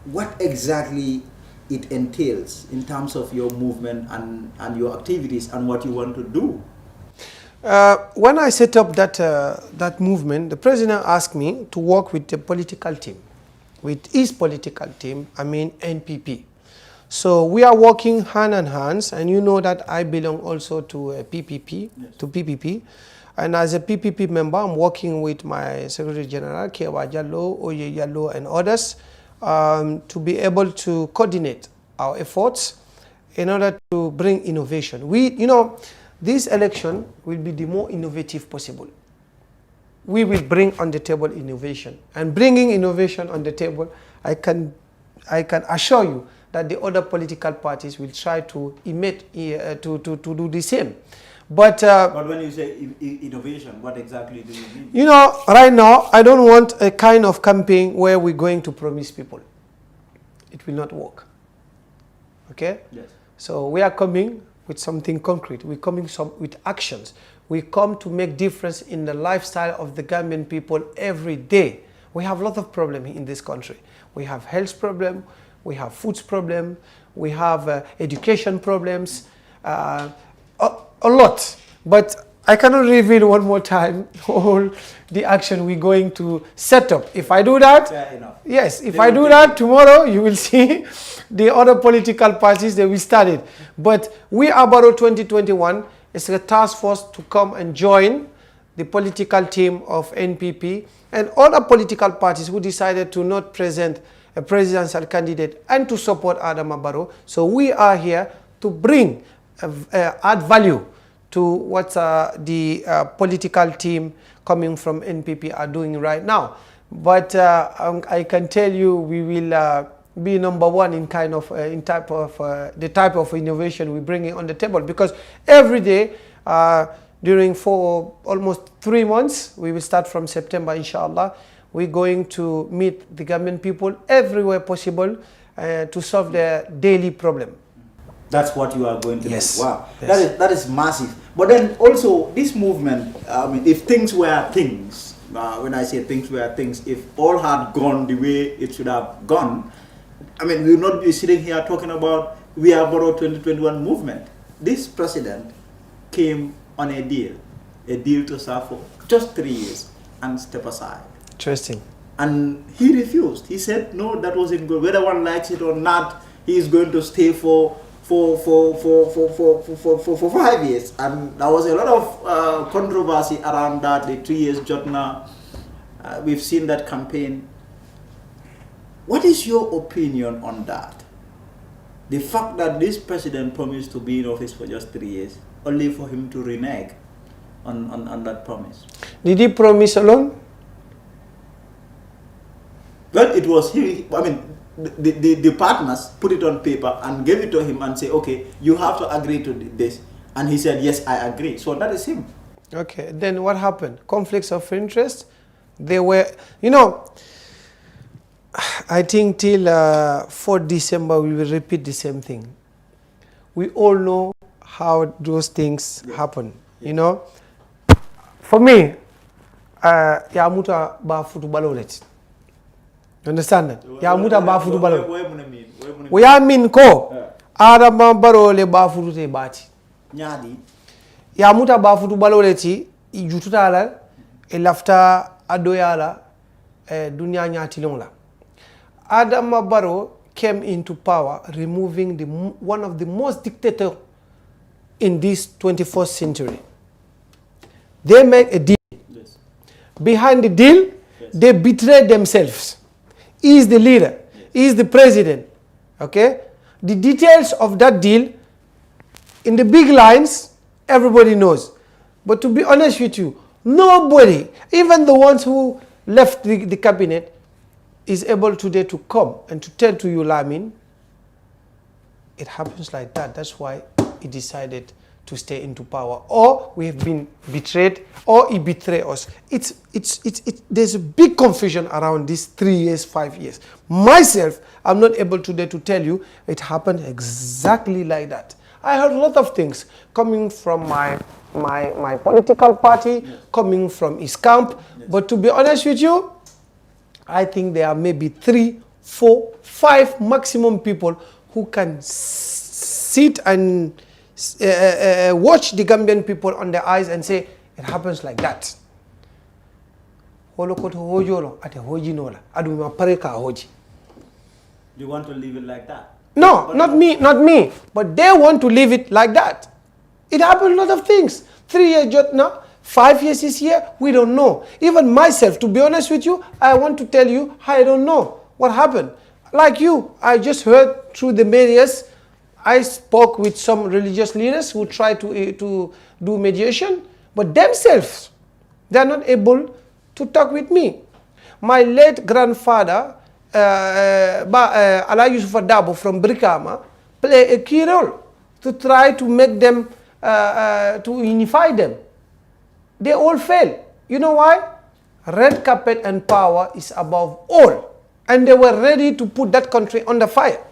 what exactly it entails in terms of your movement and your activities and what you want to do. When I set up that movement, the president asked me to work with the political team, with his political team, I mean NPP. So we are working hand in hand, and you know that I belong also to PPP, yes. To PPP. And as a PPP member, I'm working with my Secretary General, Kewa Jallo, Oye Jallo, and others to be able to coordinate our efforts in order to bring innovation. This election will be the more innovative possible. We will bring on the table innovation. And bringing innovation on the table, I can assure you that the other political parties will try to do the same. But when you say innovation, what exactly do you mean? Right now, I don't want a kind of campaign where we're going to promise people. It will not work. Okay? Yes. So we are coming with something concrete. We're coming with actions. We come to make difference in the lifestyle of the Gambian people every day. We have a lot of problems in this country. We have health problems, we have food problems, we have education problems, a lot. But I cannot reveal one more time all the action we're going to set up. If I do that, fair enough. Yes, if I do that tomorrow, you will see the other political parties that we started. But we are Barrow 2021. It's a task force to come and join the political team of NPP and other political parties who decided to not present a presidential candidate and to support Adama Barrow. So we are here to bring, add value to what the political team coming from NPP are doing right now. But I can tell you we will be number one in the type of innovation we bring on the table, because every day during almost 3 months, we will start from September, inshallah, we're going to meet the Gambian people everywhere possible to solve their daily problem. That's what you are going to yes. do. Wow, yes. That is massive. But then also this movement, I mean, if things were things, when I say things were things, if all had gone the way it should have gone, I mean, we will not be sitting here talking about we are Barrow 2021 movement. This president came on a deal to serve for just 3 years and step aside. Interesting. And he refused. He said, no, that wasn't good. Whether one likes it or not, he is going to stay for 5 years. And there was a lot of controversy around that, the 3 years Jotna. We've seen that campaign. What is your opinion on that? The fact that this president promised to be in office for just 3 years, only for him to renege on that promise. Did he promise alone? Well, it was he. I mean, the partners put it on paper and gave it to him and say, okay, you have to agree to this. And he said, yes, I agree. So that is him. Okay, then what happened? Conflicts of interest? They were, I think till 4th December we will repeat the same thing. We all know how those things happen, For me, ya muta ba futu balolet. You understand that? Ya muta ba futu balolet. We are mean ko Adama Barrow le ba futu te bati. Nyadi. Ya muta ba futu baloleti jututa ala e lafta adoyala dunya nyati longla. Adama Barrow came into power removing one of the most dictator in this 21st century. They make a deal. Yes. Behind the deal, yes, they betray themselves. He is the leader. Yes. He is the president. Okay? The details of that deal, in the big lines, everybody knows. But to be honest with you, nobody, even the ones who left the cabinet, is able today to come and to tell to you, Lamin, it happens like that. That's why he decided to stay into power. Or we have been betrayed, or he betrayed us. There's a big confusion around these 3 years, 5 years. Myself, I'm not able today to tell you it happened exactly like that. I heard a lot of things coming from my political party, yes, coming from his camp. Yes. But to be honest with you, I think there are maybe 3, 4, 5 maximum people who can sit and watch the Gambian people on their eyes and say, it happens like that. You want to leave it like that? No, not me. But they want to leave it like that. It happened a lot of things. 3 years now, 5 years is here, we don't know. Even myself, to be honest with you, I want to tell you, I don't know what happened. Like you, I just heard through the medias. I spoke with some religious leaders who tried to do mediation, but themselves, they are not able to talk with me. My late grandfather, Ala Yusufa Dabo from Brikama, played a key role to try to make them, to unify them. They all fail. You know why? Red carpet and power is above all. And they were ready to put that country under fire.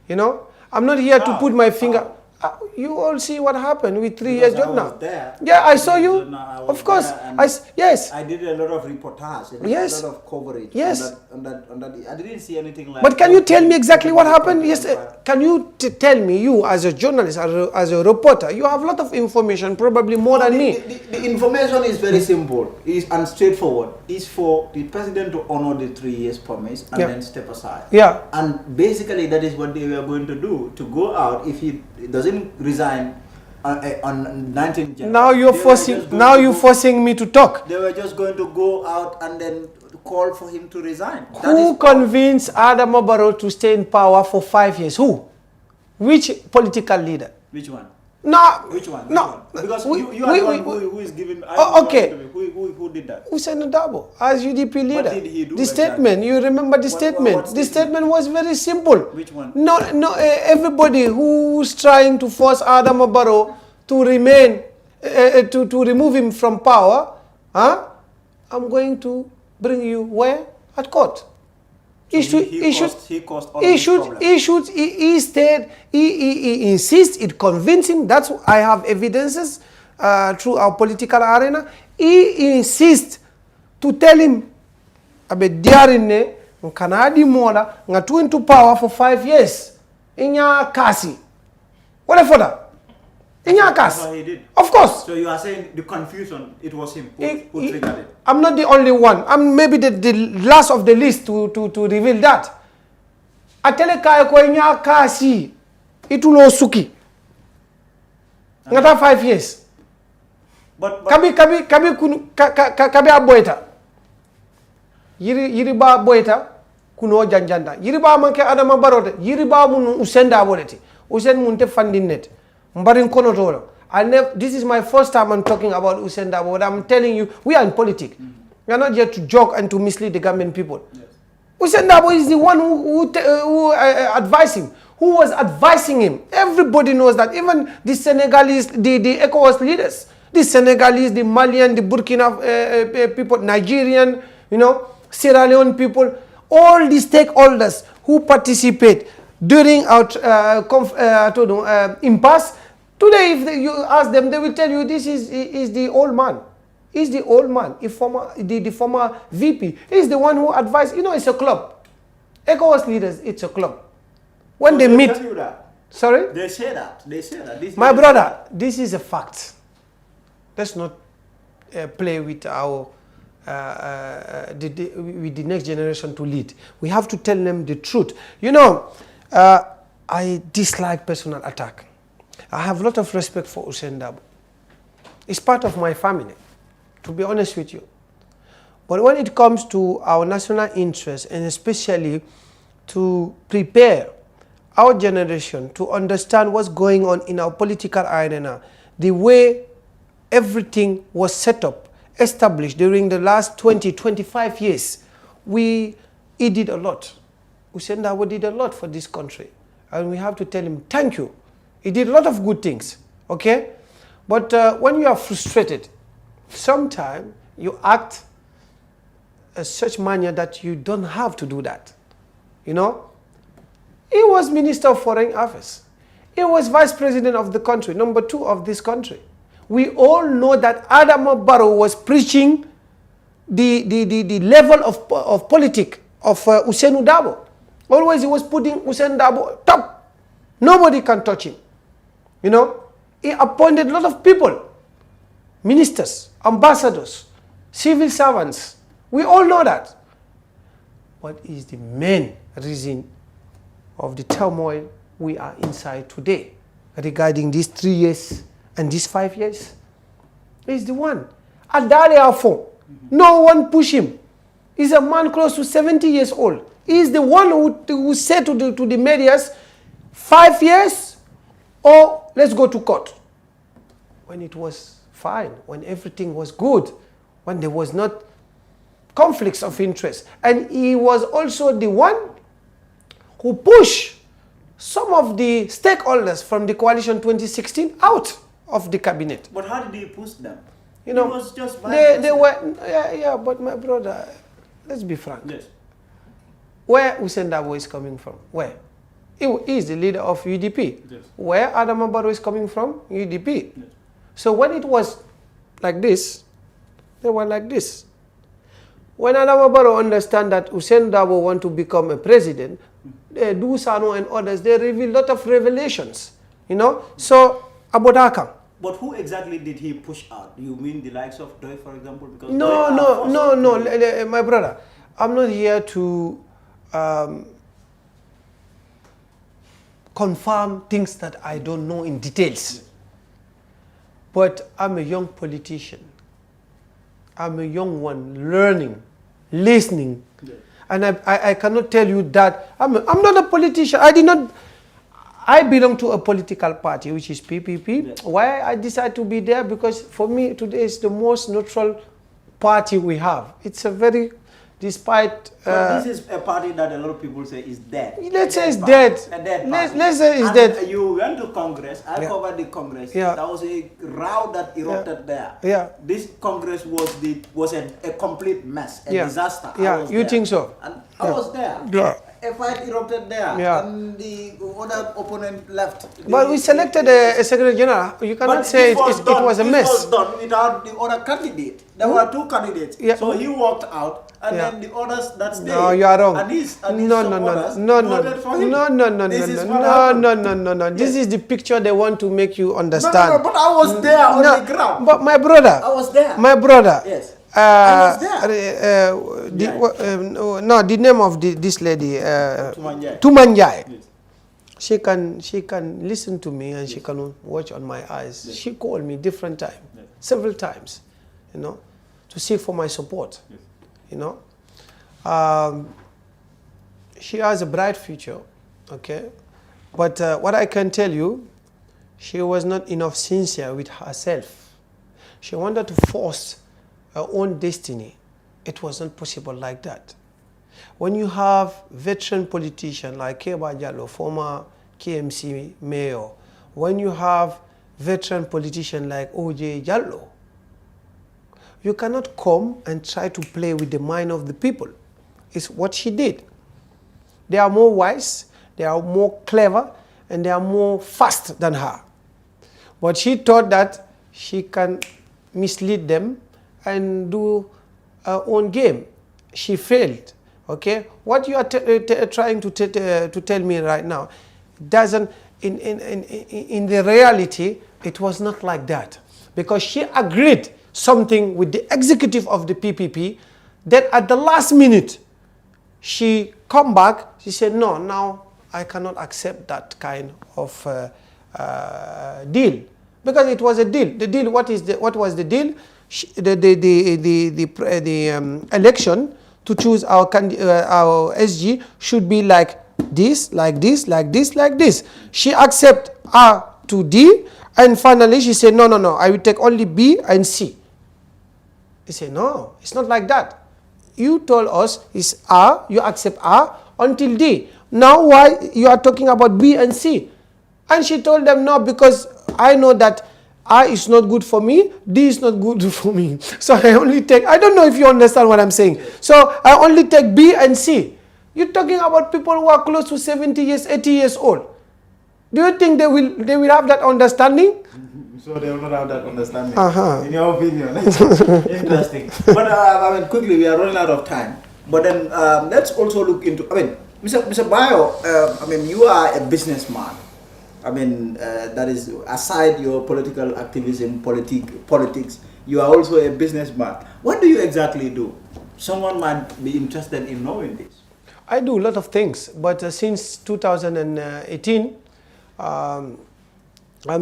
You know, I'm not here to put my finger. You all see what happened with 3 years now. Yeah, I saw you. Of course. Yes. I did a lot of reportage. Yes. A lot of coverage. Yes. On that. I didn't see anything like. But can you tell me exactly what happened? Yes. Can you tell me, you as a journalist, as a reporter, you have a lot of information, probably more than me. The information is very simple. It's and straightforward. It's for the president to honor the 3 years promise and then step aside. Yeah. And basically that is what they were going to do, to go out if he doesn't resign on 19th January. Now you're forcing me to talk. They were just going to go out and then call for him to resign. Who convinced Adama Barrow to stay in power for 5 years? Who? Which political leader? Which one? No. Which one? No. Because you are the one who is giving. Okay. Who did that? Hussein Dabo, as UDP leader. What did he do? The statement. You remember the statement? The statement was very simple. Which one? No. Everybody who's trying to force Adama Barrow to remain, to remove him from power, I'm going to bring you where? At court. He insists, it convinced him. That's I have evidences through our political arena. He insists to tell him, "Abe diarine, Kanadi mola, ngatu into power for 5 years. Inya kasi, what for that? Inya kasi. That's what he did. Of course. So you are saying the confusion, it was him who triggered it. I'm not the only one. I'm maybe the last of the list to reveal that. Atele kaya ko inya kasi, itulo suki. Ngata 5 years. But kabi aboita. Yiri ba aboita kuno janjanda. Yiri ba manke Adama Barrow. Yiri ba mun usenda aboleti. Usen munte fandinet. Mbarin kono tolo. This is my first time I'm talking about Usain Dabo, but I'm telling you, we are in politics. We are not here to joke and to mislead the Gambian people. Yes. Usain Dabo is the one who advised him, who was advising him. Everybody knows that. Even the Senegalese, the ECOWAS leaders, the Senegalese, the Malian, the Burkina people, Nigerian, Sierra Leone people, all the stakeholders who participate during our impasse. Today, if you ask them, they will tell you this is the old man. He's the old man. The former VP. He's the one who advised. It's a club. ECOWAS leaders, it's a club. When they meet. Sorry? They say that. They say that. My brother, this is a fact. Let's not play with our with the next generation to lead. We have to tell them the truth. You know, I dislike personal attack. I have a lot of respect for Hussein Dabo. It's part of my family, to be honest with you. But when it comes to our national interest, and especially to prepare our generation to understand what's going on in our political arena, the way everything was set up, established during the last 20, 25 years, he did a lot. Hussein Dabo did a lot for this country. And we have to tell him, thank you. He did a lot of good things, okay? But when you are frustrated, sometimes you act in such manner that you don't have to do that, you know? He was Minister of Foreign Affairs. He was Vice President of the country, number 2 of this country. We all know that Adama Barrow was preaching the level of politics of Hussein Dabo. Always he was putting Hussein Dabo top. Nobody can touch him. You know, he appointed a lot of people, ministers, ambassadors, civil servants. We all know that. What is the main reason of the turmoil we are inside today regarding these 3 years and these 5 years? Is the one. Adare no one push him. He's a man close to 70 years old. He's the one who said to the medias, 5 years or let's go to court. When it was fine, when everything was good, when there was not conflicts of interest. And he was also the one who pushed some of the stakeholders from the coalition 2016 out of the cabinet. But how did he push them? You know, he was just they were, yeah, but my brother, let's be frank. Yes. Where Hussein Dabo is coming from? Where? He is the leader of UDP. Yes. Where Adama Barrow is coming from? UDP. Yes. So when it was like this, they were like this. When Adama Barrow understand that Hussein Dabo want to become a president, Dusano and others, they reveal a lot of revelations, you know. So, Abodaka. But who exactly did he push out? You mean the likes of Doi, for example? Because no, my brother. I'm not here to confirm things that I don't know in details. Yes. But I'm a young politician. I'm a young one, learning, listening. Yes. And I cannot tell you that I'm not a politician. I belong to a political party, which is PPP. Yes. Why I decided to be there? Because for me, today is the most neutral party we have. It's a very, despite... this is a party that a lot of people say is dead. Let's say it's dead. A dead let's say it's dead. You went to Congress. I covered the Congress. Yeah. There was a row that erupted there. Yeah. This Congress was a complete mess, a disaster. Yeah, you think so? And I was there. Yeah. A fight erupted there, and the other opponent left. But we selected a Secretary General. You cannot say it was a mess. This was done without the other candidate. There were 2 candidates. Yeah. So he walked out, and then the others that stayed. No, you are wrong. No. This is the picture they want to make you understand. No, but I was there on the ground. But my brother. I was there. My brother. Yes. I was there. The name of this lady, Tumanjai. Yes. She can listen to me and she can watch on my eyes. Yes. She called me different times, several times, you know, to seek for my support. Yes. You know, she has a bright future, okay. But what I can tell you, she was not enough sincere with herself. She wanted to force her own destiny. It wasn't possible like that. When you have veteran politicians like Keba Jallo, former KMC mayor, when you have veteran politicians like OJ Jallo, you cannot come and try to play with the mind of the people. It's what she did. They are more wise, they are more clever, and they are more fast than her. But she thought that she can mislead them and do her own game. She failed. Okay, what you are trying to tell me right now doesn't. in the reality, it was not like that. Because she agreed something with the executive of the PPP, then at the last minute, she come back, she said, no, now I cannot accept that kind of deal. Because it was a deal. The deal, what was the deal? The election to choose our SG should be like this, like this, like this, like this. She accept A to D, and finally she said, no, no, no, I will take only B and C. He said, no, it's not like that. You told us it's A, you accept A until D. Now why you are talking about B and C? And she told them, no, because I know that A is not good for me, D is not good for me. So I only take, I don't know if you understand what I'm saying. So I only take B and C. You're talking about people who are close to 70 years, 80 years old. Do you think they will have that understanding? So they will not have that understanding, in your opinion. Interesting. But I mean, quickly, we are running out of time. But then let's also look into, I mean, Mr. Bio, I mean, you are a businessman. I mean, that is, aside your political activism, politics, you are also a businessman. What do you exactly do? Someone might be interested in knowing this. I do a lot of things, but since 2018, I'm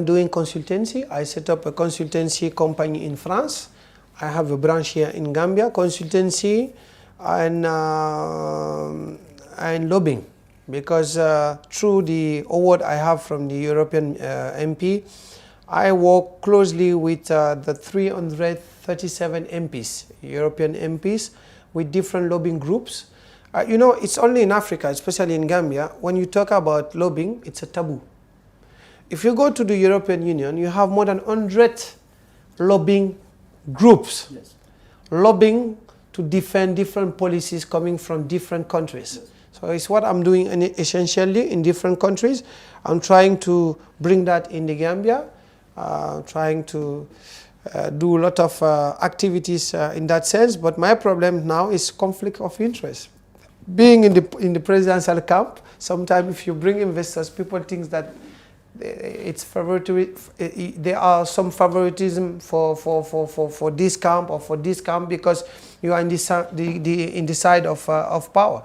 doing consultancy. I set up a consultancy company in France. I have a branch here in Gambia, consultancy and lobbying. Because through the award I have from the European MP, I work closely with the 337 MPs, European MPs, with different lobbying groups. You know, it's only in Africa, especially in Gambia, when you talk about lobbying, it's a taboo. If you go to the European Union, you have more than 100 lobbying groups, yes, lobbying to defend different policies coming from different countries. Yes. So it's what I'm doing essentially in different countries. I'm trying to bring that in the Gambia, trying to do a lot of activities in that sense. But my problem now is conflict of interest. Being in the presidential camp, sometimes if you bring investors, people think that it's there are some favoritism for this camp or for this camp because you are in the side of power.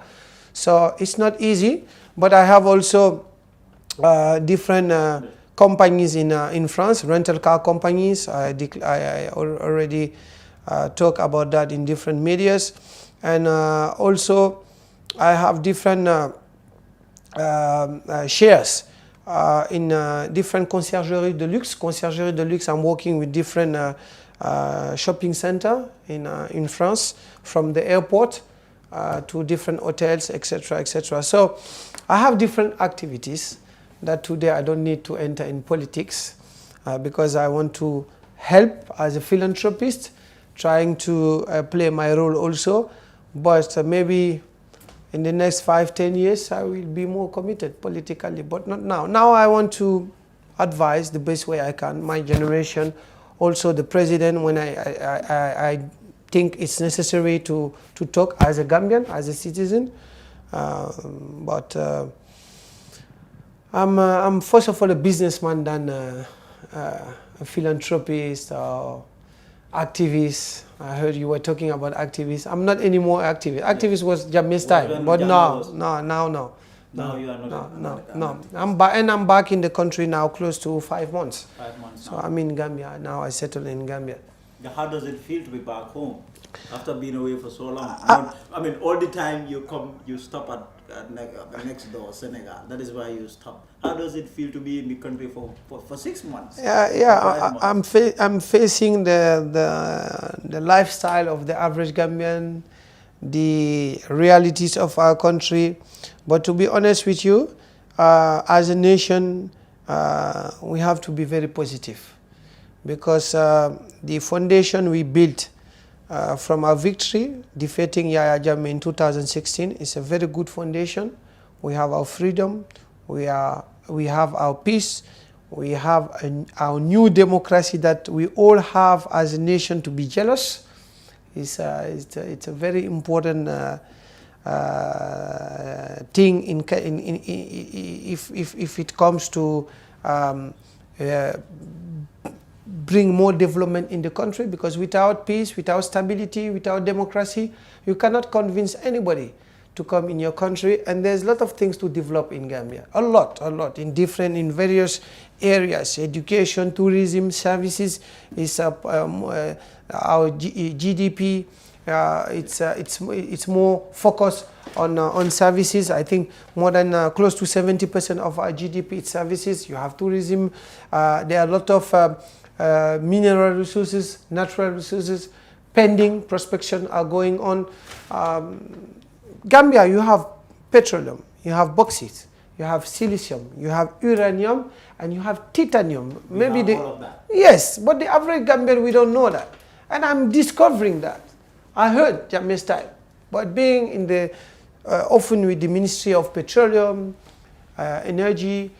So it's not easy, but I have also different companies in France, rental car companies. I already talk about that in different medias, and also I have different shares in different conciergerie de luxe. Conciergerie de luxe, I'm working with different shopping center in France, from the airport to different hotels, etc., etc. So I have different activities that today I don't need to enter in politics because I want to help as a philanthropist, trying to play my role also. But maybe in the next 5-10 years, I will be more committed politically, but not now. Now I want to advise the best way I can, my generation, also the president, when I think it's necessary to talk as a Gambian, as a citizen. But I'm first of all a businessman than a philanthropist or activist. I heard you were talking about activists. I'm not anymore activist. Activist was Jammeh's time, but no. Now you are not. No. I'm back in the country now, close to 5 months. 5 months. So I'm in Gambia now. I settled in Gambia. How does it feel to be back home after being away for so long? I mean, all the time you stop at next door, Senegal. That is why you stop. How does it feel to be in the country for 6 months? I'm facing the lifestyle of the average Gambian, the realities of our country. But to be honest with you, as a nation, we have to be very positive, because the foundation we built from our victory, defeating Yahya Jammeh in 2016, is a very good foundation. We have our freedom, we have our peace, we have our new democracy that we all have as a nation to be jealous. It's a very important thing if it comes to bring more development in the country, because without peace, without stability, without democracy, you cannot convince anybody to come in your country. And there's a lot of things to develop in Gambia, a lot in various areas: education, tourism, services. Is our GDP. It's more focused on services. I think more than close to 70% of our GDP is services. You have tourism. There are a lot of mineral resources, natural resources, pending prospection are going on. Gambia, you have petroleum, you have bauxite, you have silicium, you have uranium, and you have titanium. Maybe all of that. Yes, but the average Gambian, we don't know that, and I'm discovering that. I heard Jammeh's style, but being in the often with the Ministry of Petroleum, Energy,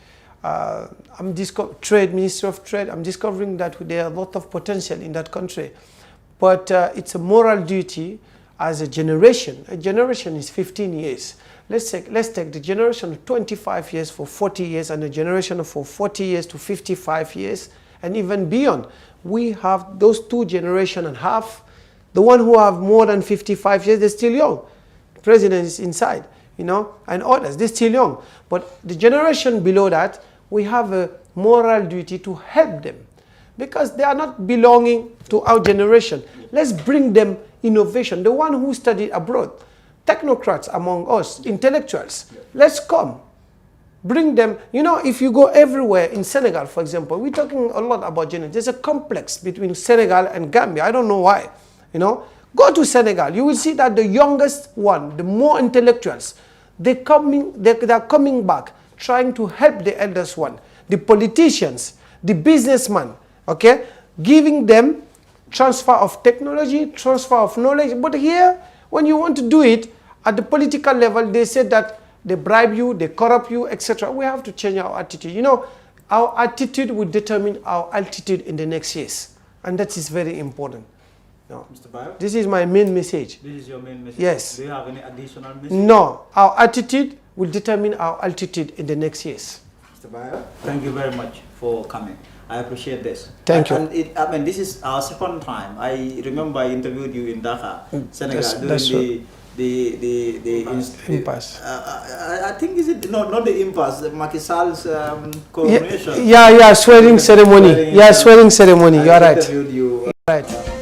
Trade, Ministry of Trade, I'm discovering that there are a lot of potential in that country. But it's a moral duty as a generation. A generation is 15 years. Let's take the generation of 25 years for 40 years and a generation for 40 years to 55 years and even beyond. We have those two generations and half. The one who have more than 55 years, they're still young. The president is inside, you know, and others, they're still young. But the generation below that, we have a moral duty to help them because they are not belonging to our generation. Let's bring them innovation. The one who studied abroad, technocrats among us, intellectuals, let's come. Bring them, you know, if you go everywhere in Senegal, for example, we're talking a lot about genetics. There's a complex between Senegal and Gambia. I don't know why, you know. Go to Senegal, you will see that the youngest one, the more intellectuals, they're coming back, trying to help the eldest one, the politicians, the businessmen, okay, giving them transfer of technology, transfer of knowledge. But here, when you want to do it at the political level, they said that they bribe you, they corrupt you, etc. We have to change our attitude. You know, our attitude will determine our altitude in the next years, and that is very important. No. Mr. Bio? This is my main message. This is your main message? Yes. Do you have any additional message? No. Our attitude will determine our altitude in the next years. Mr. Bio, thank you very much for coming. I appreciate this. Thank you. And I mean, this is our second time. I remember I interviewed you in Dakar, Senegal, during the impasse. I think is it not the impasse, Macky Sall's coronation. Yeah, swearing ceremony. Swearing ceremony. You are right. Interviewed you. Right.